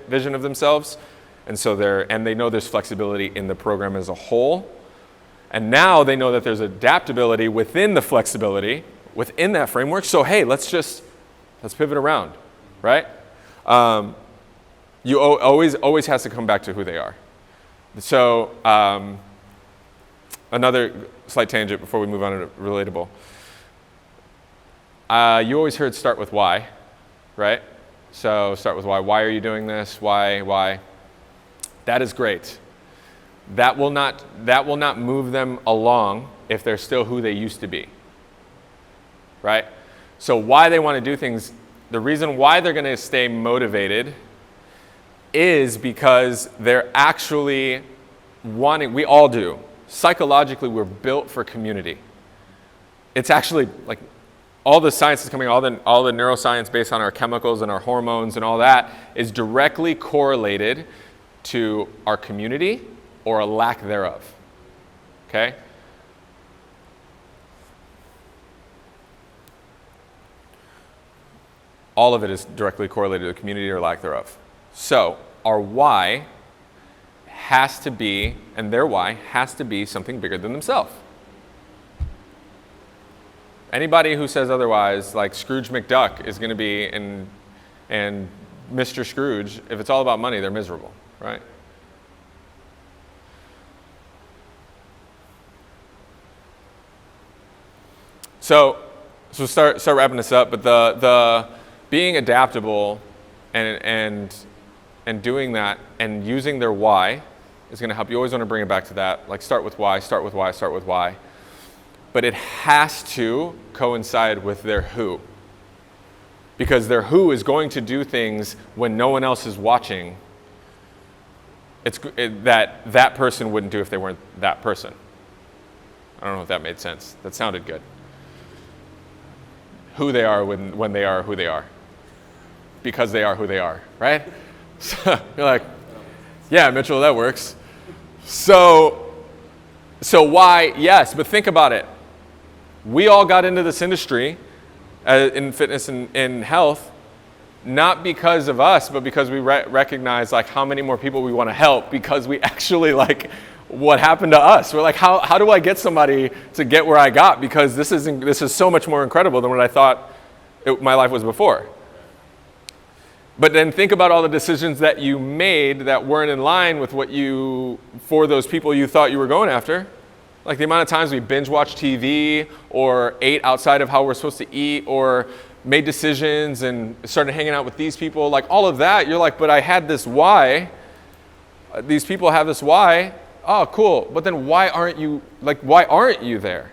vision of themselves. And so they know there's flexibility in the program as a whole. And now they know that there's adaptability within the flexibility, within that framework. So hey, let's pivot around, right? You always has to come back to who they are. So another slight tangent before we move on to relatable. You always heard start with why, right? So start with why. Why are you doing this? Why? That is great. That will not move them along if they're still who they used to be, right? So why they want to do things, the reason why they're going to stay motivated is because they're actually wanting, we all do. Psychologically, we're built for community. It's actually like all the science is coming, all the neuroscience based on our chemicals and our hormones and all that is directly correlated to our community or a lack thereof, okay? All of it is directly correlated to the community or lack thereof. So our why has to be, and their why has to be something bigger than themselves. Anybody who says otherwise, like Scrooge McDuck is going to be, and Mr. Scrooge, if it's all about money, they're miserable, right? So start wrapping this up. But the being adaptable and doing that and using their why is going to help. You always want to bring it back to that. Like start with why, start with why, start with why. But it has to coincide with their who. Because their who is going to do things when no one else is watching that person wouldn't do if they weren't that person. I don't know if that made sense. That sounded good. Who they are when they are who they are. Because they are who they are, right? So you're like, yeah, Mitchell, that works. So why? Yes, but think about it. We all got into this industry in fitness and in health, not because of us, but because we recognize like how many more people we want to help because we actually like what happened to us. We're like, how do I get somebody to get where I got? Because this is so much more incredible than what I thought my life was before. But then think about all the decisions that you made that weren't in line with for those people you thought you were going after. Like the amount of times we binge watched TV or ate outside of how we're supposed to eat or made decisions and started hanging out with these people, like all of that, you're like, but I had this why. These people have this why. Oh, cool. But then why aren't you there?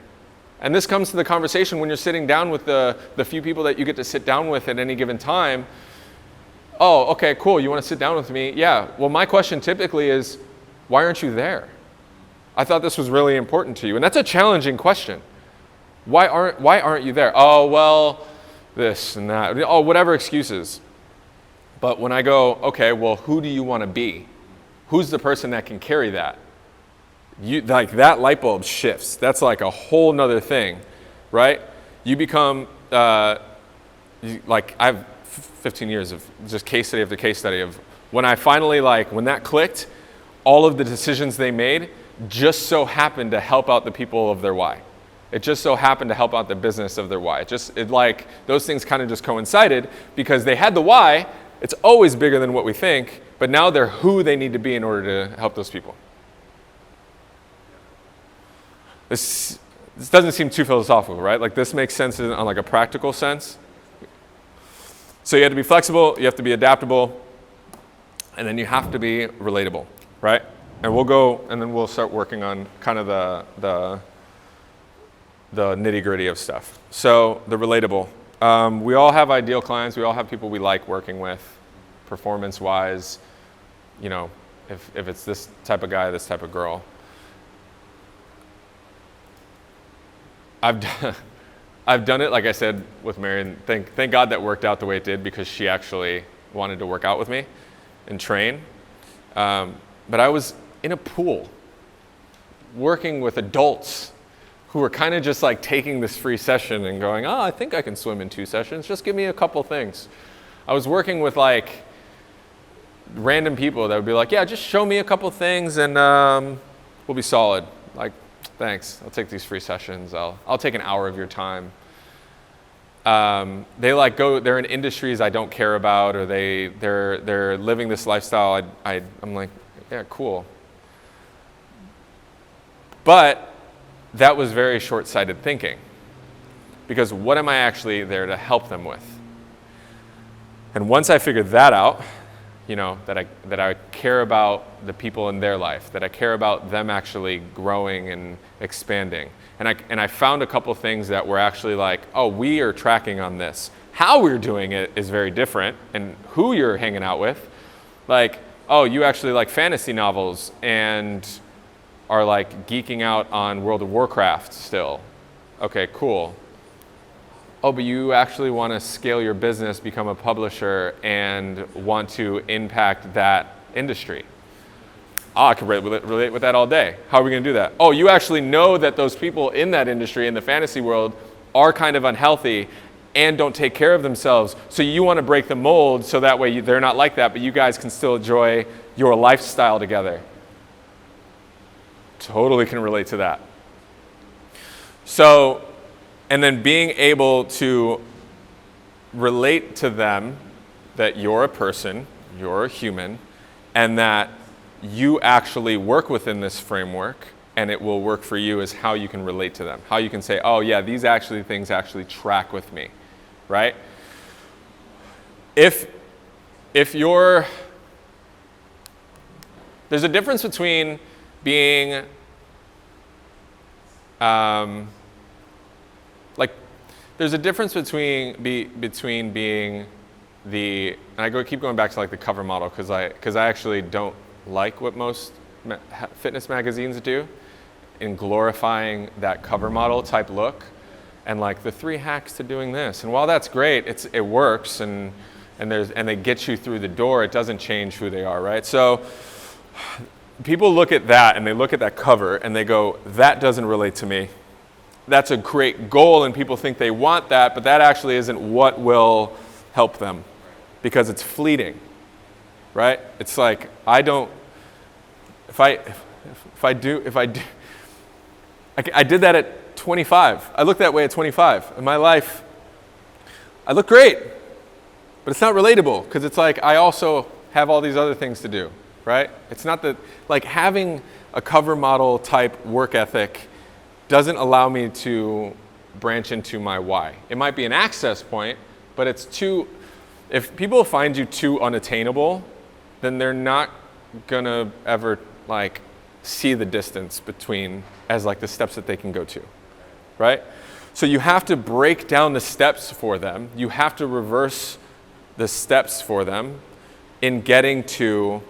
And this comes to the conversation when you're sitting down with the few people that you get to sit down with at any given time. Oh, okay, cool. You want to sit down with me? Yeah. Well, my question typically is, why aren't you there? I thought this was really important to you. And that's a challenging question. Why aren't you there? Oh, well, this and that. Oh, whatever excuses. But when I go, okay, well, who do you want to be? Who's the person that can carry that? Like that light bulb shifts. That's like a whole nother thing, right? You become, like I've 15 years of just case study after case study of when I finally when that clicked, all of the decisions they made just so happened to help out the people of their why. It just so happened to help out the business of their why. Those things kind of just coincided because they had the why. It's always bigger than what we think, but now they're who they need to be in order to help those people. This doesn't seem too philosophical, right? Like this makes sense on like a practical sense. So you have to be flexible, you have to be adaptable, and then you have to be relatable, right? And we'll go, and then we'll start working on kind of the nitty-gritty of stuff. So the relatable. We all have ideal clients. We all have people we like working with, performance-wise. You know, if it's this type of guy, this type of girl. I've done it, like I said, with Mary, and thank God that worked out the way it did because she actually wanted to work out with me and train. But I was in a pool working with adults who were kind of just like taking this free session and going, oh, I think I can swim in 2 sessions. Just give me a couple things. I was working with like random people that would be like, yeah, just show me a couple things and we'll be solid. Like, thanks, I'll take these free sessions. I'll take an hour of your time. They're in industries I don't care about, or they're living this lifestyle. I'm like, yeah, cool. But that was very short-sighted thinking, because what am I actually there to help them with? And once I figured that out, you know, that I care about the people in their life, that I care about them actually growing and expanding. And I found a couple things that were actually like, oh, we are tracking on this. How we're doing it is very different, and who you're hanging out with. Like, oh, you actually like fantasy novels and are like geeking out on World of Warcraft still. Okay, cool. Oh, but you actually want to scale your business, become a publisher, and want to impact that industry. Oh, I can relate with that all day. How are we going to do that? Oh, you actually know that those people in that industry, in the fantasy world, are kind of unhealthy and don't take care of themselves. So you want to break the mold so that way they're not like that, but you guys can still enjoy your lifestyle together. Totally can relate to that. So, and then being able to relate to them that you're a person, you're a human, and that you actually work within this framework and it will work for you is how you can relate to them. How you can say, oh yeah, these things actually track with me, right? If you're, there's a difference between being there's a difference between being the, and keep going back to like the cover model because I actually don't like what most fitness magazines do in glorifying that cover model type look and like the 3 hacks to doing this. And while that's great, it works and they get you through the door, it doesn't change who they are, right? So people look at that and they look at that cover and they go, that doesn't relate to me. That's a great goal and people think they want that, but that actually isn't what will help them because it's fleeting, right? It's like, I did that at 25. I looked that way at 25. In my life, I look great, but it's not relatable because it's like I also have all these other things to do, right? It's not that, like having a cover model type work ethic doesn't allow me to branch into my why. It might be an access point, but it's too, if people find you too unattainable, then they're not gonna ever like see the distance between as like the steps that they can go to, right? So you have to break down the steps for them. You have to reverse the steps for them in getting to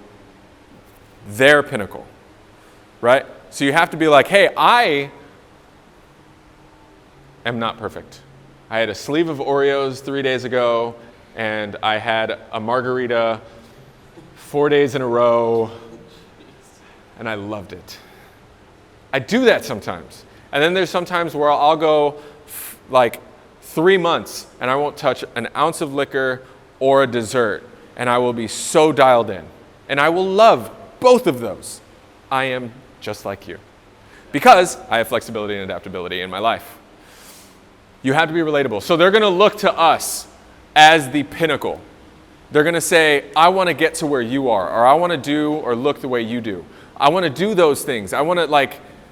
their pinnacle, right? So you have to be like, hey, I am not perfect. I had a sleeve of Oreos 3 days ago, and I had a margarita 4 days in a row, and I loved it. I do that sometimes. And then there's sometimes where I'll go like 3 months, and I won't touch an ounce of liquor or a dessert, and I will be so dialed in. And I will love both of those. I am just like you. Because I have flexibility and adaptability in my life. You have to be relatable. So they're going to look to us as the pinnacle. They're going to say, I want to get to where you are, or I want to do or look the way you do. I want to do those things. I want to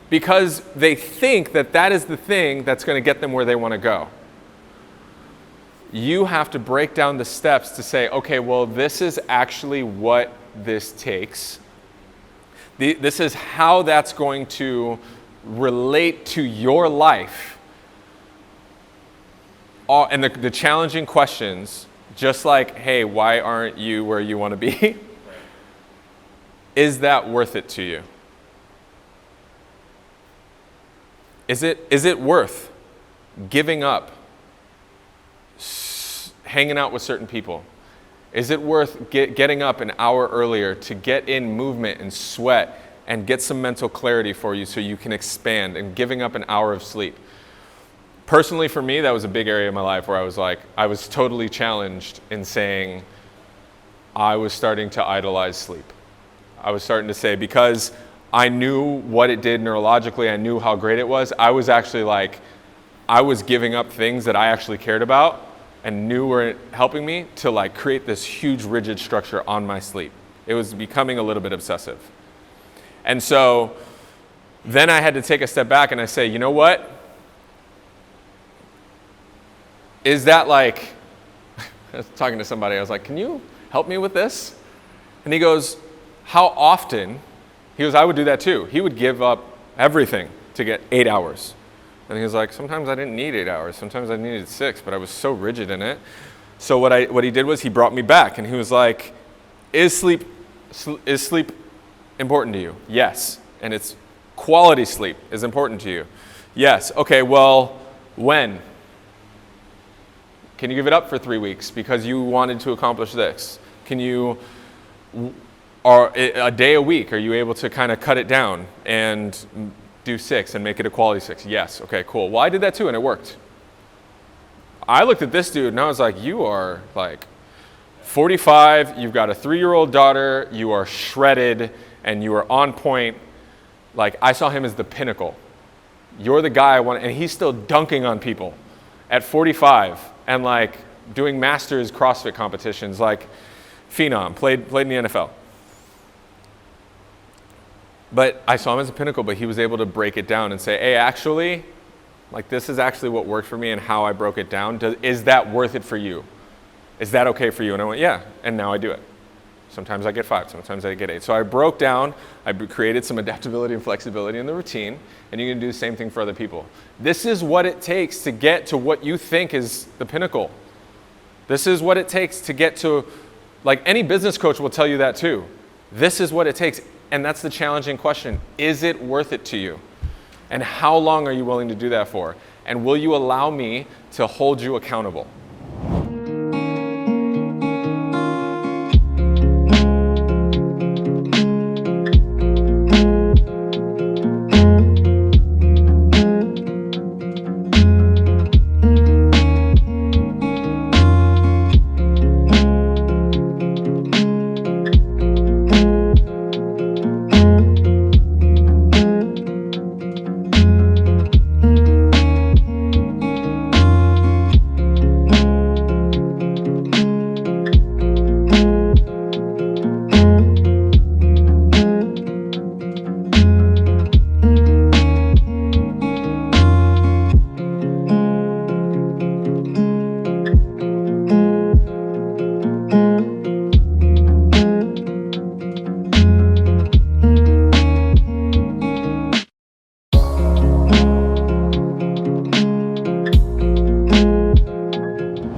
because they think that that is the thing that's going to get them where they want to go. You have to break down the steps to say, okay, well, this is actually what this takes. This is how that's going to relate to your life. And the challenging questions, just like, hey, why aren't you where you want to be? Is that worth it to you? Is it worth giving up hanging out with certain people? Is it worth getting up an hour earlier to get in movement and sweat and get some mental clarity for you so you can expand, and giving up an hour of sleep? Personally, for me, that was a big area of my life where I was totally challenged in saying I was starting to idolize sleep. I was starting to say, because I knew what it did neurologically, I knew how great it was, I was actually I was giving up things that I actually cared about and knew were helping me to create this huge rigid structure on my sleep. It was becoming a little bit obsessive. And so then I had to take a step back and I say, you know what? Is that I was talking to somebody, I was like, can you help me with this? And he goes, how often? He goes, I would do that too. He would give up everything to get 8 hours. And he was like, sometimes I didn't need 8 hours. Sometimes I needed 6, but I was so rigid in it. So what he did was he brought me back, and he was like, is sleep important to you? Yes. And it's quality sleep is important to you? Yes. Okay, well, when? Can you give it up for 3 weeks because you wanted to accomplish this? Can you, or a day a week, are you able to kind of cut it down and do 6 and make it a quality 6? Yes. Okay, cool. Well, I did that too, and it worked. I looked at this dude and I was like, you are 45, you've got a 3-year-old daughter, you are shredded, and you are on point. I saw him as the pinnacle. You're the guy I want, and he's still dunking on people at 45 and doing masters CrossFit competitions, phenom, played in the NFL. But I saw him as a pinnacle, but he was able to break it down and say, hey, actually, this is actually what worked for me and how I broke it down. Is that worth it for you? Is that okay for you? And I went, yeah, and now I do it. Sometimes I get 5, sometimes I get 8. So I broke down, I created some adaptability and flexibility in the routine, and you can do the same thing for other people. This is what it takes to get to what you think is the pinnacle. This is what it takes to get to, any business coach will tell you that too. This is what it takes, and that's the challenging question. Is it worth it to you? And how long are you willing to do that for? And will you allow me to hold you accountable?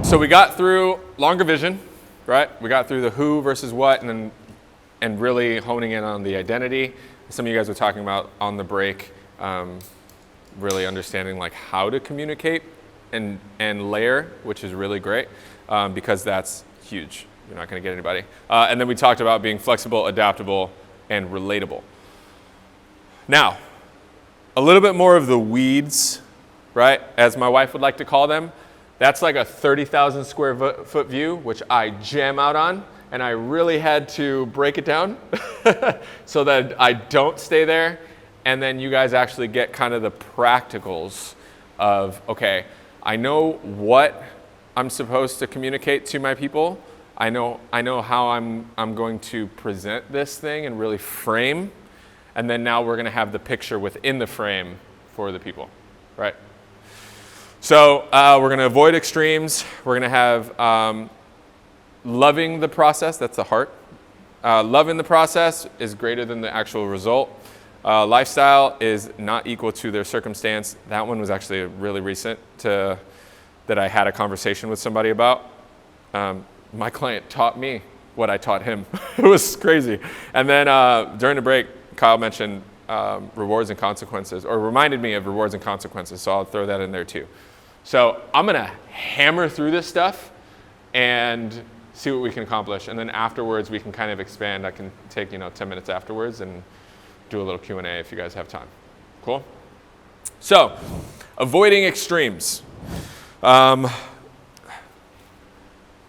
So we got through longer vision, right? We got through the who versus what, and really honing in on the identity. Some of you guys were talking about on the break, really understanding how to communicate and layer, which is really great, because that's huge. You're not going to get anybody. And then we talked about being flexible, adaptable, and relatable. Now, a little bit more of the weeds, right? As my wife would like to call them. That's a 30,000 square foot view, which I jam out on, and I really had to break it down so that I don't stay there. And then you guys actually get kind of the practicals of, okay, I know what I'm supposed to communicate to my people. I know how I'm going to present this thing and really frame, and then now we're going to have the picture within the frame for the people, right? So we're going to avoid extremes. We're going to have loving the process. That's the heart. Loving the process is greater than the actual result. Lifestyle is not equal to their circumstance. That one was actually really recent that I had a conversation with somebody about. My client taught me what I taught him. It was crazy. And then during the break, Kyle mentioned rewards and consequences, or reminded me of rewards and consequences, so I'll throw that in there too. So I'm going to hammer through this stuff and see what we can accomplish. And then afterwards, we can kind of expand. I can take 10 minutes afterwards and do a little Q&A if you guys have time. Cool? So, avoiding extremes.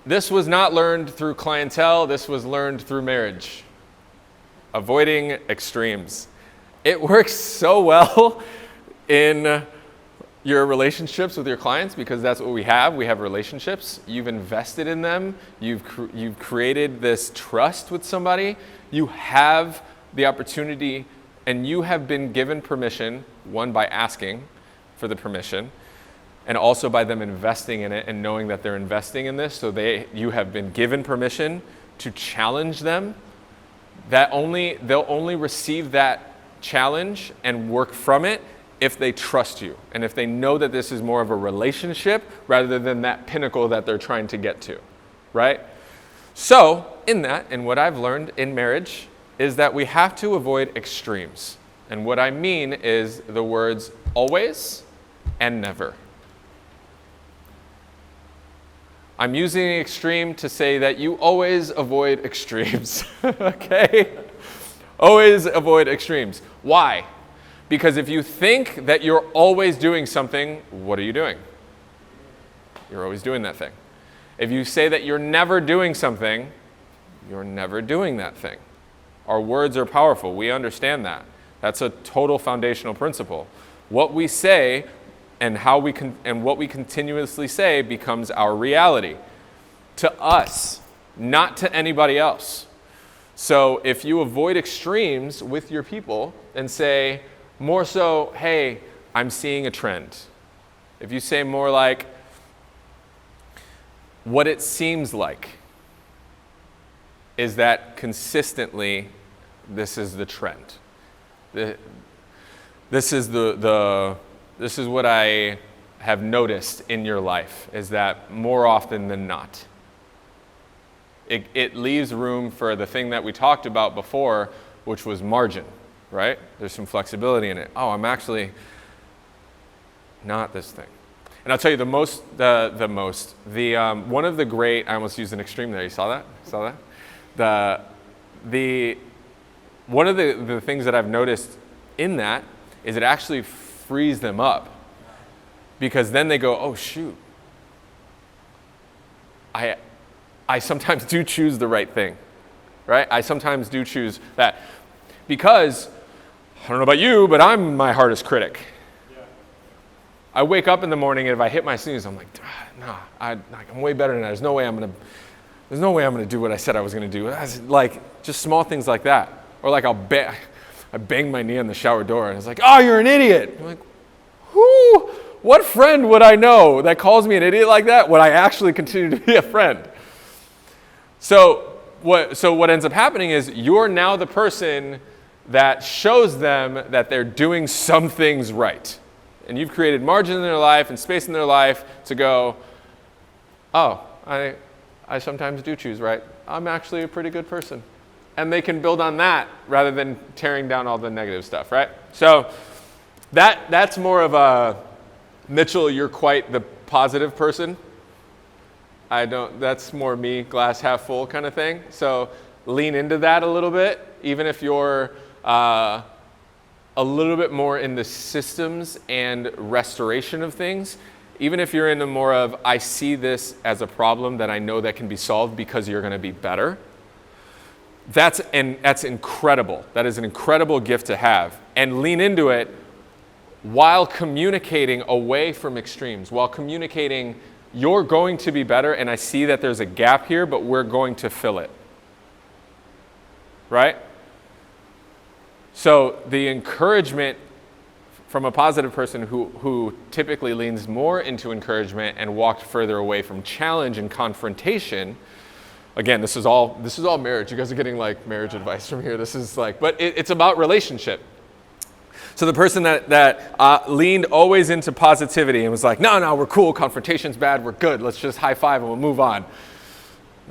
This was not learned through clientele. This was learned through marriage. Avoiding extremes. It works so well in your relationships with your clients because that's what we have. We have relationships. You've invested in them. You've created this trust with somebody. You have the opportunity, and you have been given permission, one, by asking for the permission, and also by them investing in it and knowing that they're investing in this, so you have been given permission to challenge them. They'll only receive that challenge and work from it if they trust you, and if they know that this is more of a relationship rather than that pinnacle that they're trying to get to, right? So, in that, and what I've learned in marriage is that we have to avoid extremes. And what I mean is the words always and never. I'm using an extreme to say that you always avoid extremes, okay? Always avoid extremes. Why? Because if you think that you're always doing something, what are you doing? You're always doing that thing. If you say that you're never doing something, you're never doing that thing. Our words are powerful. We understand that. That's a total foundational principle. What we say and what we continuously say becomes our reality. To us, not to anybody else. So if you avoid extremes with your people and say, more so, hey, I'm seeing a trend. If you say more like, what it seems like is that consistently this is the trend. This is this is what I have noticed in your life, is that more often than not, it leaves room for the thing that we talked about before, which was margin. Right? There's some flexibility in it. Oh, I'm actually not this thing. And I'll tell you one of the great, I almost used an extreme there. You saw that? One of the things that I've noticed in that is it actually frees them up. Because then they go, oh shoot. I sometimes do choose the right thing. Right? I sometimes do choose that. Because I don't know about you, but I'm my hardest critic. Yeah. I wake up in the morning and if I hit my snooze, I'm like, I'm way better than that. There's no way I'm gonna do what I said I was gonna do. Like just small things like that. Or like I bang my knee on the shower door and it's like, oh, you're an idiot. I'm like, what friend would I know that calls me an idiot like that? Would I actually continue to be a friend? So what ends up happening is you're now the person that shows them that they're doing some things right. And you've created margin in their life and space in their life to go, oh, I sometimes do choose right. I'm actually a pretty good person. And they can build on that rather than tearing down all the negative stuff, right? So that's more of a, Mitchell, you're quite the positive person. That's more me, glass half full kind of thing. So lean into that a little bit, even if you're a little bit more in the systems and restoration of things. Even if you're into more of, I see this as a problem that I know that can be solved because you're going to be better. That's incredible. That is an incredible gift to have. And lean into it while communicating away from extremes, while communicating you're going to be better, and I see that there's a gap here, but we're going to fill it. Right? So the encouragement from a positive person who typically leans more into encouragement and walked further away from challenge and confrontation. Again, this is all marriage. You guys are getting like marriage advice from here. This is like, but it's about relationship. So the person that leaned always into positivity and was like, no, we're cool. Confrontation's bad. We're good. Let's just high five and we'll move on.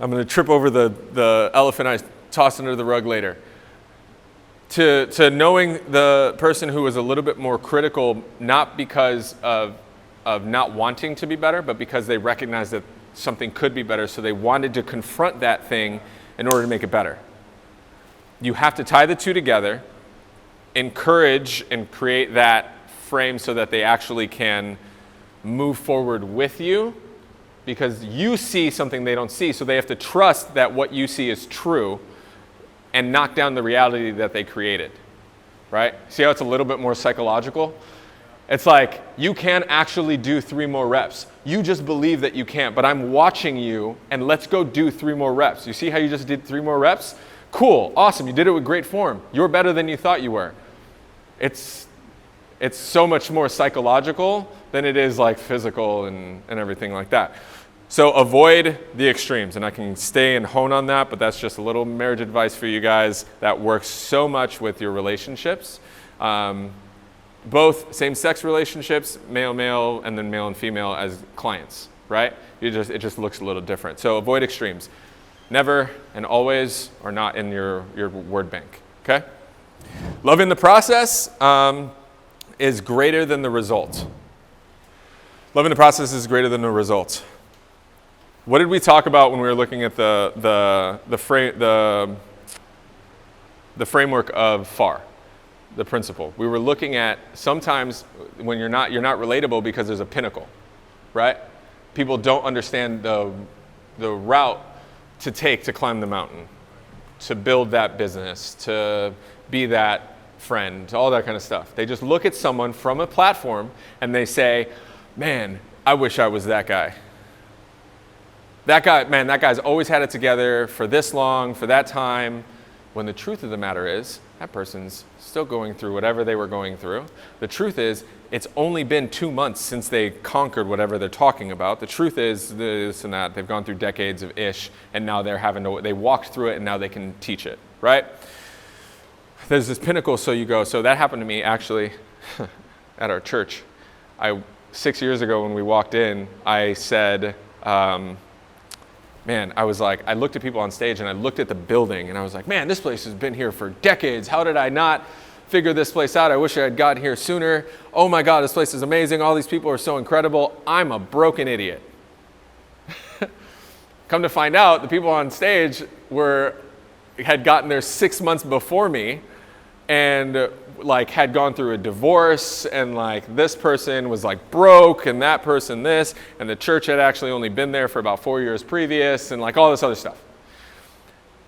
I'm going to trip over the elephant I tossed under the rug later. To knowing the person who was a little bit more critical, not because of not wanting to be better, but because they recognized that something could be better, so they wanted to confront that thing in order to make it better. You have to tie the two together, encourage and create that frame so that they actually can move forward with you, because you see something they don't see, so they have to trust that what you see is true and knock down the reality that they created, right? See how it's a little bit more psychological? It's like, you can't actually do 3 more reps. You just believe that you can't, but I'm watching you, and let's go do 3 more reps. You see how you just did 3 more reps? Cool, awesome, you did it with great form. You're better than you thought you were. It's so much more psychological than it is like physical and everything like that. So avoid the extremes, and I can stay and hone on that, but that's just a little marriage advice for you guys that works so much with your relationships. Both same-sex relationships, male-male, and then male and female as clients, right? It just looks a little different. So avoid extremes. Never and always are not in your word bank, okay? Love in the process is greater than the result. Love in the process is greater than the result. What did we talk about when we were looking at the framework of F.A.R, the principle? We were looking at sometimes when you're not relatable because there's a pinnacle, right? People don't understand the route to take to climb the mountain, to build that business, to be that friend, all that kind of stuff. They just look at someone from a platform and they say, man, I wish I was that guy. That guy's always had it together for this long, for that time, when the truth of the matter is, that person's still going through whatever they were going through. The truth is, it's only been 2 months since they conquered whatever they're talking about. The truth is this and that. They've gone through decades of ish, and now they walked through it, and now they can teach it, right? There's this pinnacle, so that happened to me actually at our church. 6 years ago when we walked in, I said, I looked at people on stage and I looked at the building and I was like, man, this place has been here for decades. How did I not figure this place out? I wish I had gotten here sooner. Oh my God, this place is amazing. All these people are so incredible. I'm a broken idiot. Come to find out, the people on stage had gotten there 6 months before me and had gone through a divorce, and this person was broke, and that person this, and the church had actually only been there for about 4 years previous, and all this other stuff.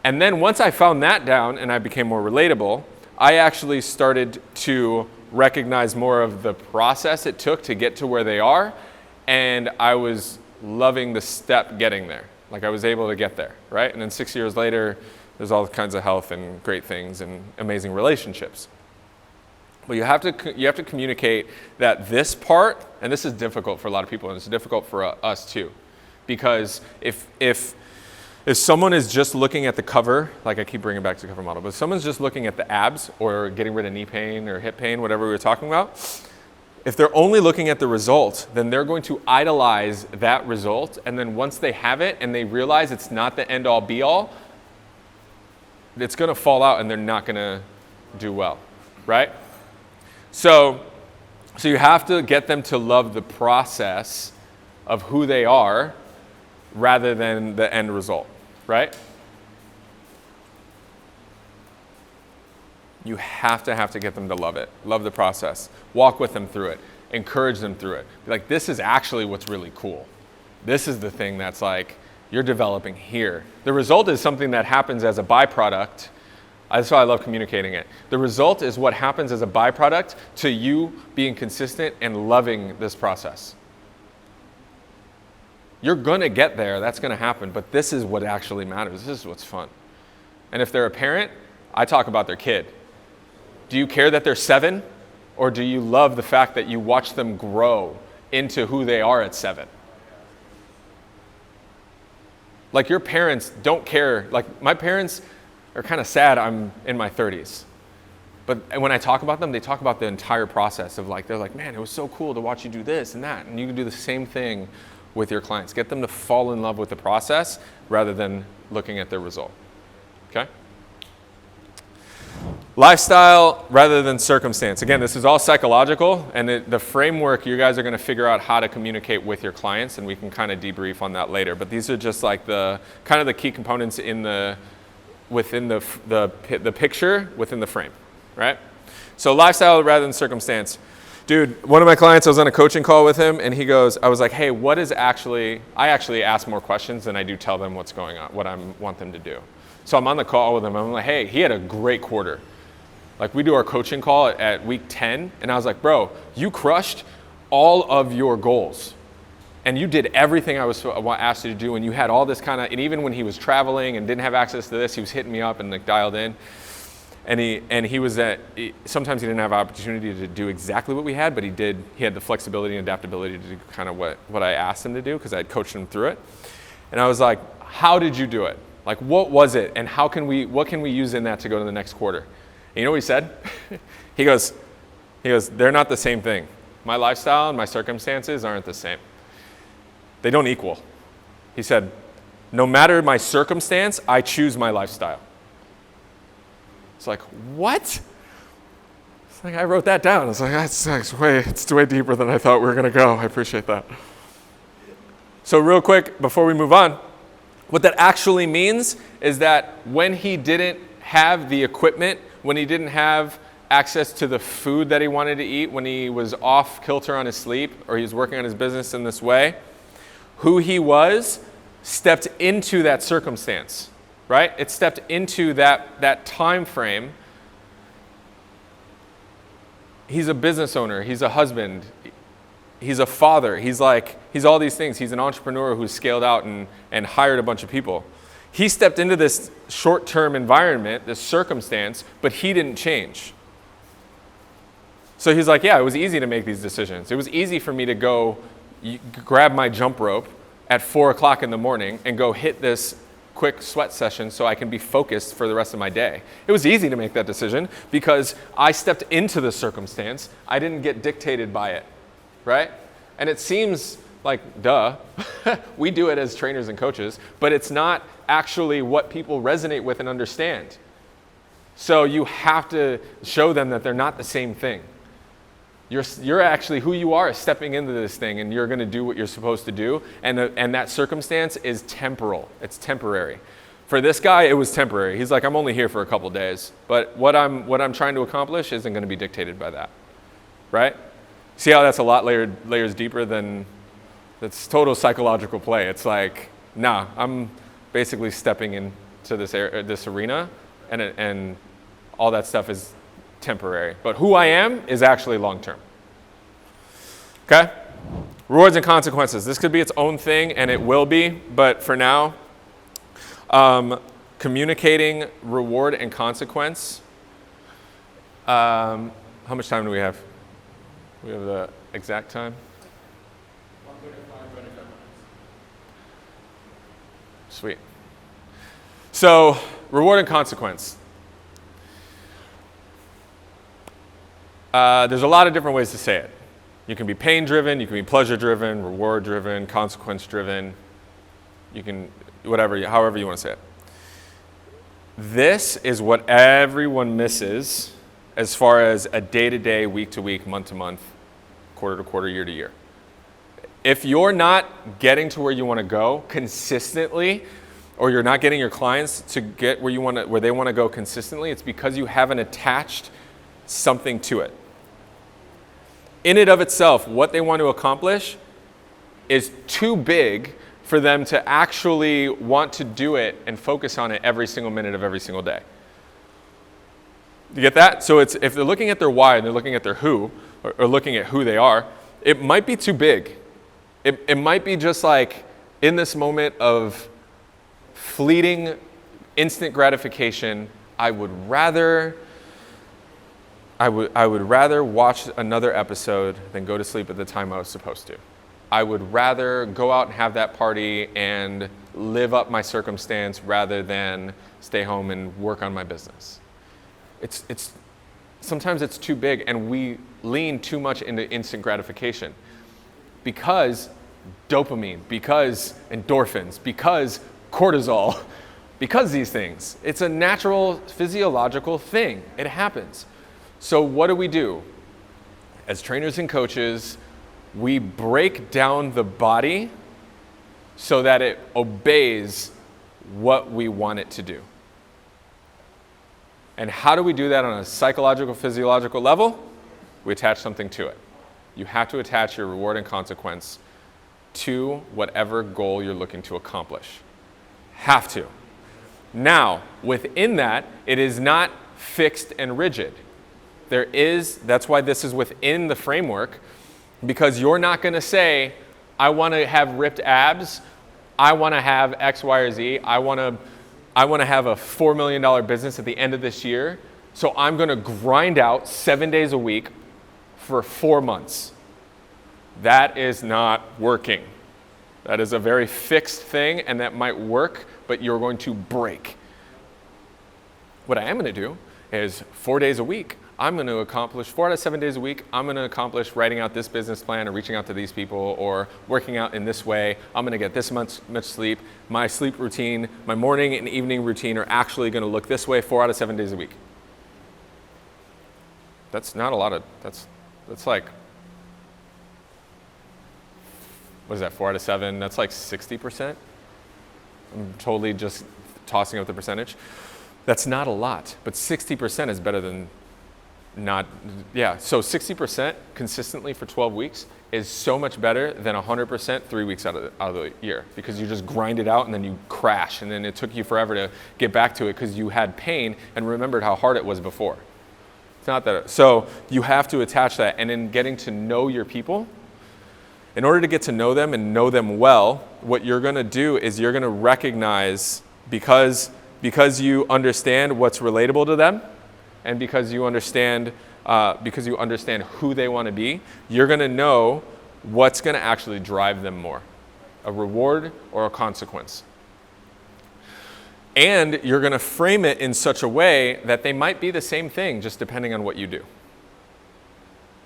And then once I found that down and I became more relatable, I actually started to recognize more of the process it took to get to where they are, and I was loving the step getting there. I was able to get there, right? And then 6 years later, there's all kinds of health and great things and amazing relationships. But you have to communicate that this part, and this is difficult for a lot of people, and it's difficult for us too, because if someone is just looking at the cover, I keep bringing back to the cover model, but if someone's just looking at the abs or getting rid of knee pain or hip pain, whatever we were talking about, if they're only looking at the result, then they're going to idolize that result, and then once they have it and they realize it's not the end all be all, it's going to fall out and they're not going to do well, right? So you have to get them to love the process of who they are rather than the end result, right? You have to get them to love it, love the process, walk with them through it, encourage them through it. Be like, this is actually what's really cool. This is the thing that's you're developing here. The result is something that happens as a byproduct. That's why I love communicating it. The result is what happens as a byproduct to you being consistent and loving this process. You're gonna get there, that's gonna happen, but this is what actually matters. This is what's fun. And if they're a parent, I talk about their kid. Do you care that they're 7? Or do you love the fact that you watch them grow into who they are at 7? Like your parents don't care. Like my parents are kind of sad I'm in my 30s. But when I talk about them, they talk about the entire process of like, they're like, man, it was so cool to watch you do this and that. And you can do the same thing with your clients. Get them to fall in love with the process rather than looking at their result. Okay? Lifestyle rather than circumstance. Again, this is all psychological, and the framework, you guys are going to figure out how to communicate with your clients, and we can kind of debrief on that later. But these are just like the kind of the key components within the picture within the frame, right? So lifestyle rather than circumstance. Dude, one of my clients, I was on a coaching call with him, and I was like, hey, I actually ask more questions than I do tell them what's going on, what I want them to do. So I'm on the call with him. I'm like, hey, he had a great quarter. Like we do our coaching call at week 10. And I was like, bro, you crushed all of your goals. And you did everything I asked you to do. And you had all this and even when he was traveling and didn't have access to this, he was hitting me up and like dialed in. And sometimes he didn't have opportunity to do exactly what we had, but he had the flexibility and adaptability to do kind of what I asked him to do because I had coached him through it. And I was like, how did you do it? Like, what was it, and what can we use in that to go to the next quarter? And you know what he said? He goes, they're not the same thing. My lifestyle and my circumstances aren't the same. They don't equal. He said, no matter my circumstance, I choose my lifestyle. It's like, what? It's like, I wrote that down. It's like, it's way deeper than I thought we were going to go. I appreciate that. So real quick, before we move on, what that actually means is that when he didn't have the equipment, when he didn't have access to the food that he wanted to eat, when he was off kilter on his sleep, or he was working on his business in this way, who he was stepped into that circumstance, right? It stepped into that time frame. He's a business owner, he's a husband, he's a father, he's all these things. He's an entrepreneur who's scaled out and hired a bunch of people. He stepped into this short-term environment, this circumstance, but he didn't change. So he's like, yeah, it was easy to make these decisions. It was easy for me to go grab my jump rope at 4 o'clock in the morning and go hit this quick sweat session so I can be focused for the rest of my day. It was easy to make that decision because I stepped into the circumstance. I didn't get dictated by it, right? And it seems like, duh, we do it as trainers and coaches, but it's not actually what people resonate with and understand. So you have to show them that they're not the same thing. You're actually, who you are is stepping into this thing, and you're going to do what you're supposed to do, and that circumstance is temporal. It's temporary. For this guy, it was temporary. He's like, I'm only here for a couple days, but what I'm trying to accomplish isn't going to be dictated by that, right? See how that's a lot layers deeper than that's total psychological play. It's like, nah, I'm basically stepping into this arena, and all that stuff is temporary. But who I am is actually long-term. Okay? Rewards and consequences. This could be its own thing, and it will be, but for now, communicating reward and consequence. How much time do we have? We have the exact time. 1:35. Sweet. So, reward and consequence. There's a lot of different ways to say it. You can be pain-driven, you can be pleasure-driven, reward-driven, consequence-driven. You can, however you want to say it. This is what everyone misses as far as a day-to-day, week-to-week, month-to-month, quarter-to-quarter, year-to-year. If you're not getting to where you want to go consistently, or you're not getting your clients to get where they want to go consistently, it's because you haven't attached something to it. In and of itself, what they want to accomplish is too big for them to actually want to do it and focus on it every single minute of every single day. You get that? So if they're looking at their why and they're looking at their who, or looking at who they are, it might be too big. It might be just like in this moment of fleeting instant gratification, I would rather watch another episode than go to sleep at the time I was supposed to. I would rather go out and have that party and live up my circumstance rather than stay home and work on my business. Sometimes it's too big, and we lean too much into instant gratification because dopamine, because endorphins, because cortisol, because these things. It's a natural physiological thing. It happens. So what do? As trainers and coaches, we break down the body so that it obeys what we want it to do. And how do we do that on a psychological, physiological level? We attach something to it. You have to attach your reward and consequence to whatever goal you're looking to accomplish. Have to. Now, within that, it is not fixed and rigid. That's why this is within the framework, because you're not going to say, I want to have ripped abs, I want to have X, Y, or Z, I want to have a $4 million business at the end of this year, so I'm going to grind out 7 days a week for 4 months. That is not working. That is a very fixed thing, and that might work, but you're going to break. What I am going to do is 4 days a week, I'm going to accomplish 4 out of 7 days a week, I'm going to accomplish writing out this business plan or reaching out to these people or working out in this way. I'm going to get this much sleep. My sleep routine, my morning and evening routine are actually going to look this way 4 out of 7 days a week. That's not a lot of, that's like, what is that, 4 out of 7? That's like 60%. I'm totally just tossing out the percentage. That's not a lot, but 60% is better than not, yeah. So 60% consistently for 12 weeks is so much better than 100% 3 weeks out of the year, because you just grind it out and then you crash, and then it took you forever to get back to it because you had pain and remembered how hard it was before. It's not that. So you have to attach that, and in getting to know your people, in order to get to know them and know them well, what you're going to do is you're going to recognize, because you understand what's relatable to them, and because you understand who they want to be, you're going to know what's going to actually drive them more, a reward or a consequence. And you're going to frame it in such a way that they might be the same thing, just depending on what you do.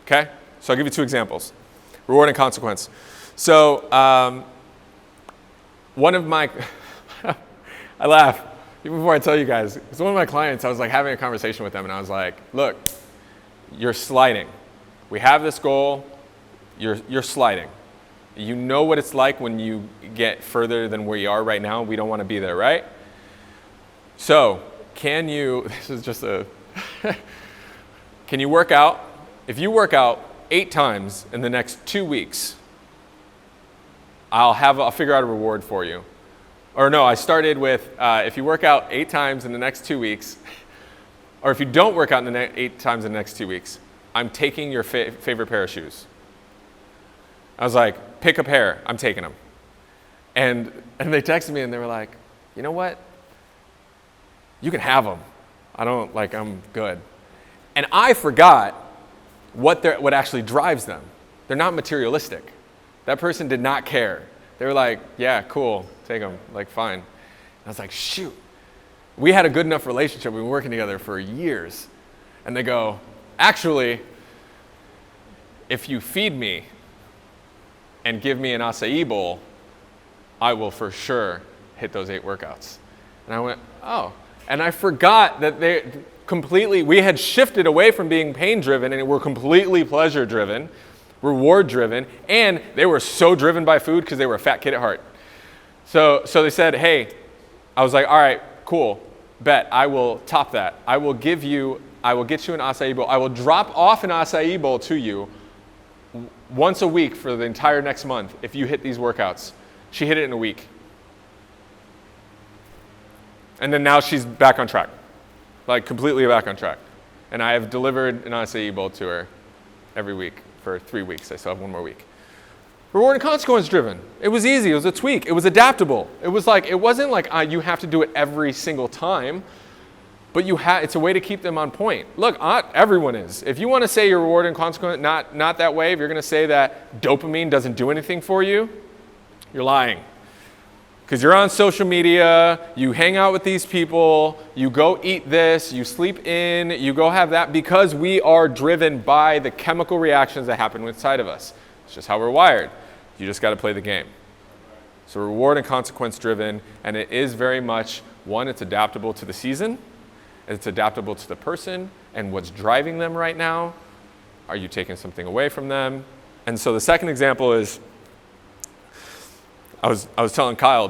Okay? So I'll give you 2 examples. Reward and consequence. So one of my, I laugh. Even before I tell you guys, it's one of my clients, I was like having a conversation with them, and I was like, look, you're sliding. We have this goal, you're sliding. You know what it's like when you get further than where you are right now. We don't want to be there, right? So can you work out? If you work out 8 times in the next 2 weeks, I'll figure out a reward for you. Or no, I started with, if you work out 8 times in the next 2 weeks, or if you don't work out 8 times in the next 2 weeks, I'm taking your favorite pair of shoes. I was like, pick a pair, I'm taking them. And they texted me and they were like, you know what? You can have them. I'm good. And I forgot what actually drives them. They're not materialistic. That person did not care. They were like, yeah, cool, take them, like fine. And I was like, shoot. We had a good enough relationship. We've been working together for years. And they go, actually, if you feed me and give me an acai bowl, I will for sure hit those 8 workouts. And I went, oh. And I forgot that we had shifted away from being pain-driven and we're completely pleasure-driven, reward-driven, and they were so driven by food because they were a fat kid at heart. So they said, hey, I was like, all right, cool, bet, I will top that. I will get you an acai bowl. I will drop off an acai bowl to you once a week for the entire next month if you hit these workouts. She hit it in a week. And then now she's back on track, like completely back on track. And I have delivered an acai bowl to her every week for 3 weeks. I still have 1 more week. Reward and consequence driven. It was easy. It was a tweak. It was adaptable. It wasn't like you have to do it every single time, but it's a way to keep them on point. Look, everyone is. If you want to say your reward and consequence not that way, if you're going to say that dopamine doesn't do anything for you, you're lying. Because you're on social media, you hang out with these people, you go eat this, you sleep in, you go have that, because we are driven by the chemical reactions that happen inside of us. It's just how we're wired. You just got to play the game. So reward and consequence driven, and it is very much, one, it's adaptable to the season, it's adaptable to the person and what's driving them right now. Are you taking something away from them? And so the second example is, I was telling Kyle,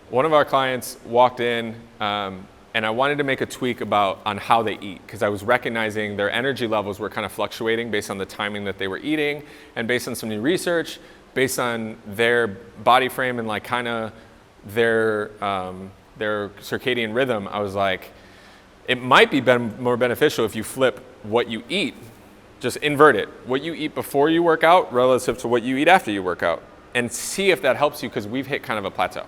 one of our clients walked in, and I wanted to make a tweak on how they eat, because I was recognizing their energy levels were kind of fluctuating based on the timing that they were eating, and based on some new research, based on their body frame and like kind of their circadian rhythm. I was like, it might be more beneficial if you flip what you eat, just invert it, what you eat before you work out relative to what you eat after you work out, and see if that helps you, because we've hit kind of a plateau.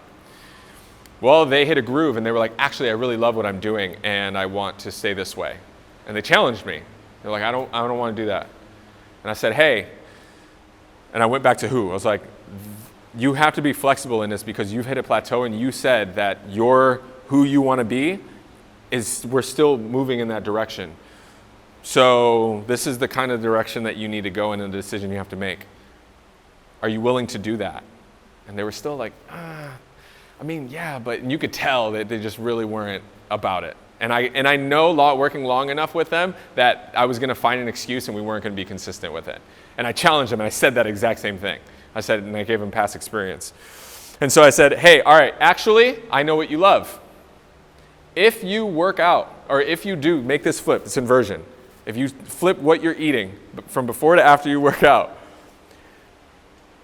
Well, they hit a groove and they were like, actually, I really love what I'm doing and I want to stay this way. And they challenged me. They're like, I don't want to do that. And I said, hey, and I went back to who? I was like, you have to be flexible in this, because you've hit a plateau and you said that who you want to be we're still moving in that direction. So this is the kind of direction that you need to go in, and the decision you have to make. Are you willing to do that? And they were still like, I mean, yeah, but you could tell that they just really weren't about it. And I know working long enough with them that I was going to find an excuse and we weren't going to be consistent with it. And I challenged them and I said that exact same thing. And I gave them past experience. And so I said, hey, all right, actually, I know what you love. If you work out, or if you do make this flip, this inversion, if you flip what you're eating from before to after you work out,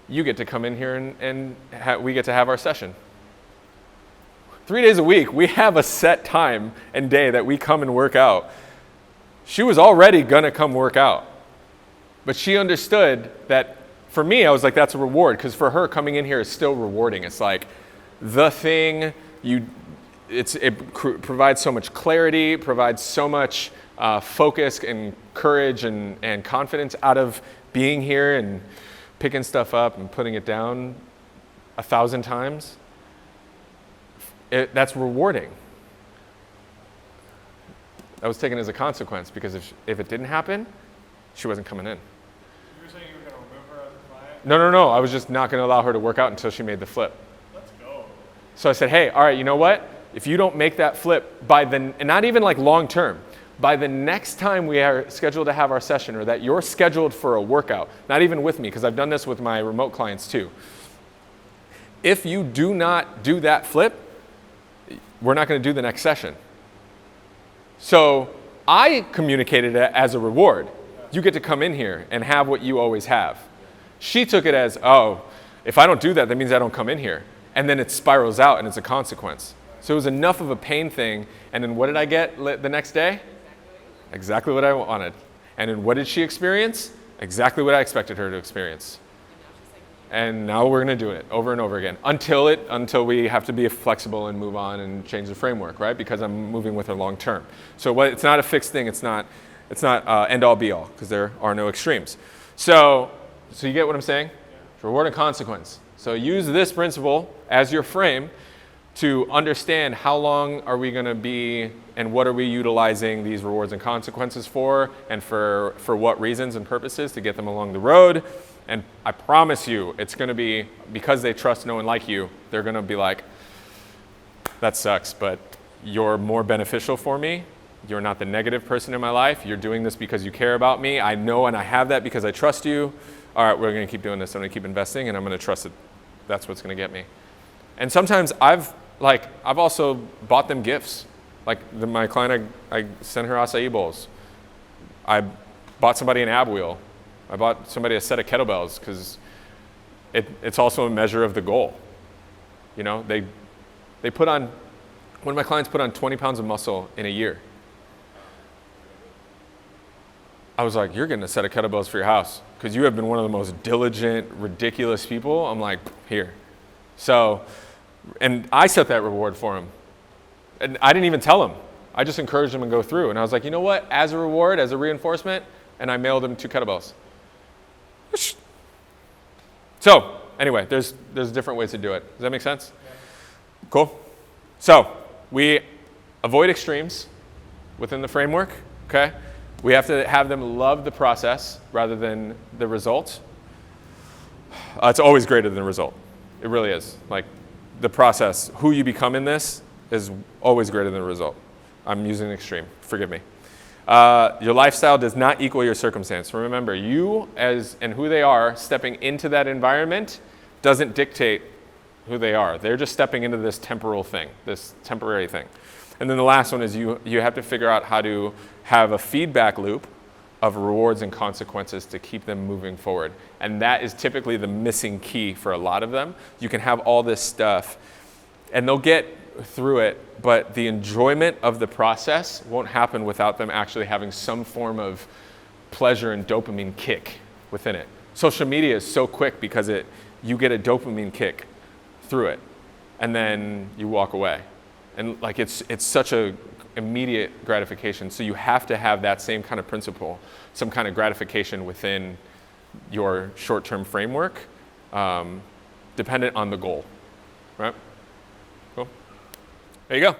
you get to come in here and we get to have our session. 3 days a week, we have a set time and day that we come and work out. She was already gonna come work out, but she understood that. For me, I was like, that's a reward, because for her, coming in here is still rewarding. It's like the thing, it provides so much clarity, provides so much focus and courage and confidence out of being here and picking stuff up and putting it down 1,000 times. That's rewarding. That was taken as a consequence, because if it didn't happen, she wasn't coming in. You were saying you were going to remove her as a client? No. I was just not going to allow her to work out until she made the flip. Let's go. So I said, hey, all right, you know what? If you don't make that flip and not even like long term, by the next time we are scheduled to have our session, or that you're scheduled for a workout, not even with me, because I've done this with my remote clients too. If you do not do that flip, we're not going to do the next session. So I communicated it as a reward. You get to come in here and have what you always have. She took it as, oh, if I don't do that, that means I don't come in here. And then it spirals out and it's a consequence. So it was enough of a pain thing. And then what did I get the next day? Exactly what I wanted. And then what did she experience? Exactly what I expected her to experience. And now we're going to do it over and over again until we have to be flexible and move on and change the framework, right? Because I'm moving with her long term. So it's not a fixed thing. It's not end all be all, because there are no extremes. So you get what I'm saying? Yeah. Reward and consequence. So use this principle as your frame to understand how long are we going to be and what are we utilizing these rewards and consequences for, and for what reasons and purposes to get them along the road. And I promise you, it's going to be, because they trust, know, and like you, they're going to be like, that sucks, but you're more beneficial for me. You're not the negative person in my life. You're doing this because you care about me. I know, and I have that because I trust you. All right, we're going to keep doing this. I'm going to keep investing, and I'm going to trust it. That's what's going to get me. And sometimes I've also bought them gifts. Like my client, I sent her acai bowls. I bought somebody an ab wheel. I bought somebody a set of kettlebells, because it's also a measure of the goal. You know, they put on, one of my clients put on 20 pounds of muscle in a year. I was like, you're getting a set of kettlebells for your house because you have been one of the most diligent, ridiculous people. I'm like, here. So, and I set that reward for him. And I didn't even tell him. I just encouraged him to go through. And I was like, you know what? As a reward, as a reinforcement, and I mailed him 2 kettlebells. So, anyway, there's different ways to do it. Does that make sense? Yeah. Cool. So, we avoid extremes within the framework, okay? We have to have them love the process rather than the result. It's always greater than the result. It really is. Like the process, who you become in this is always greater than the result. I'm using an extreme, forgive me. Your lifestyle does not equal your circumstance. Remember, you and who they are stepping into that environment doesn't dictate who they are. They're just stepping into this temporal thing, this temporary thing. And then the last one is you have to figure out how to have a feedback loop of rewards and consequences to keep them moving forward. And that is typically the missing key for a lot of them. You can have all this stuff and they'll get through it, but the enjoyment of the process won't happen without them actually having some form of pleasure and dopamine kick within it. Social media is so quick because you get a dopamine kick through it and then you walk away. And like it's such a immediate gratification. So you have to have that same kind of principle, some kind of gratification within your short-term framework, dependent on the goal, right? Cool. There you go.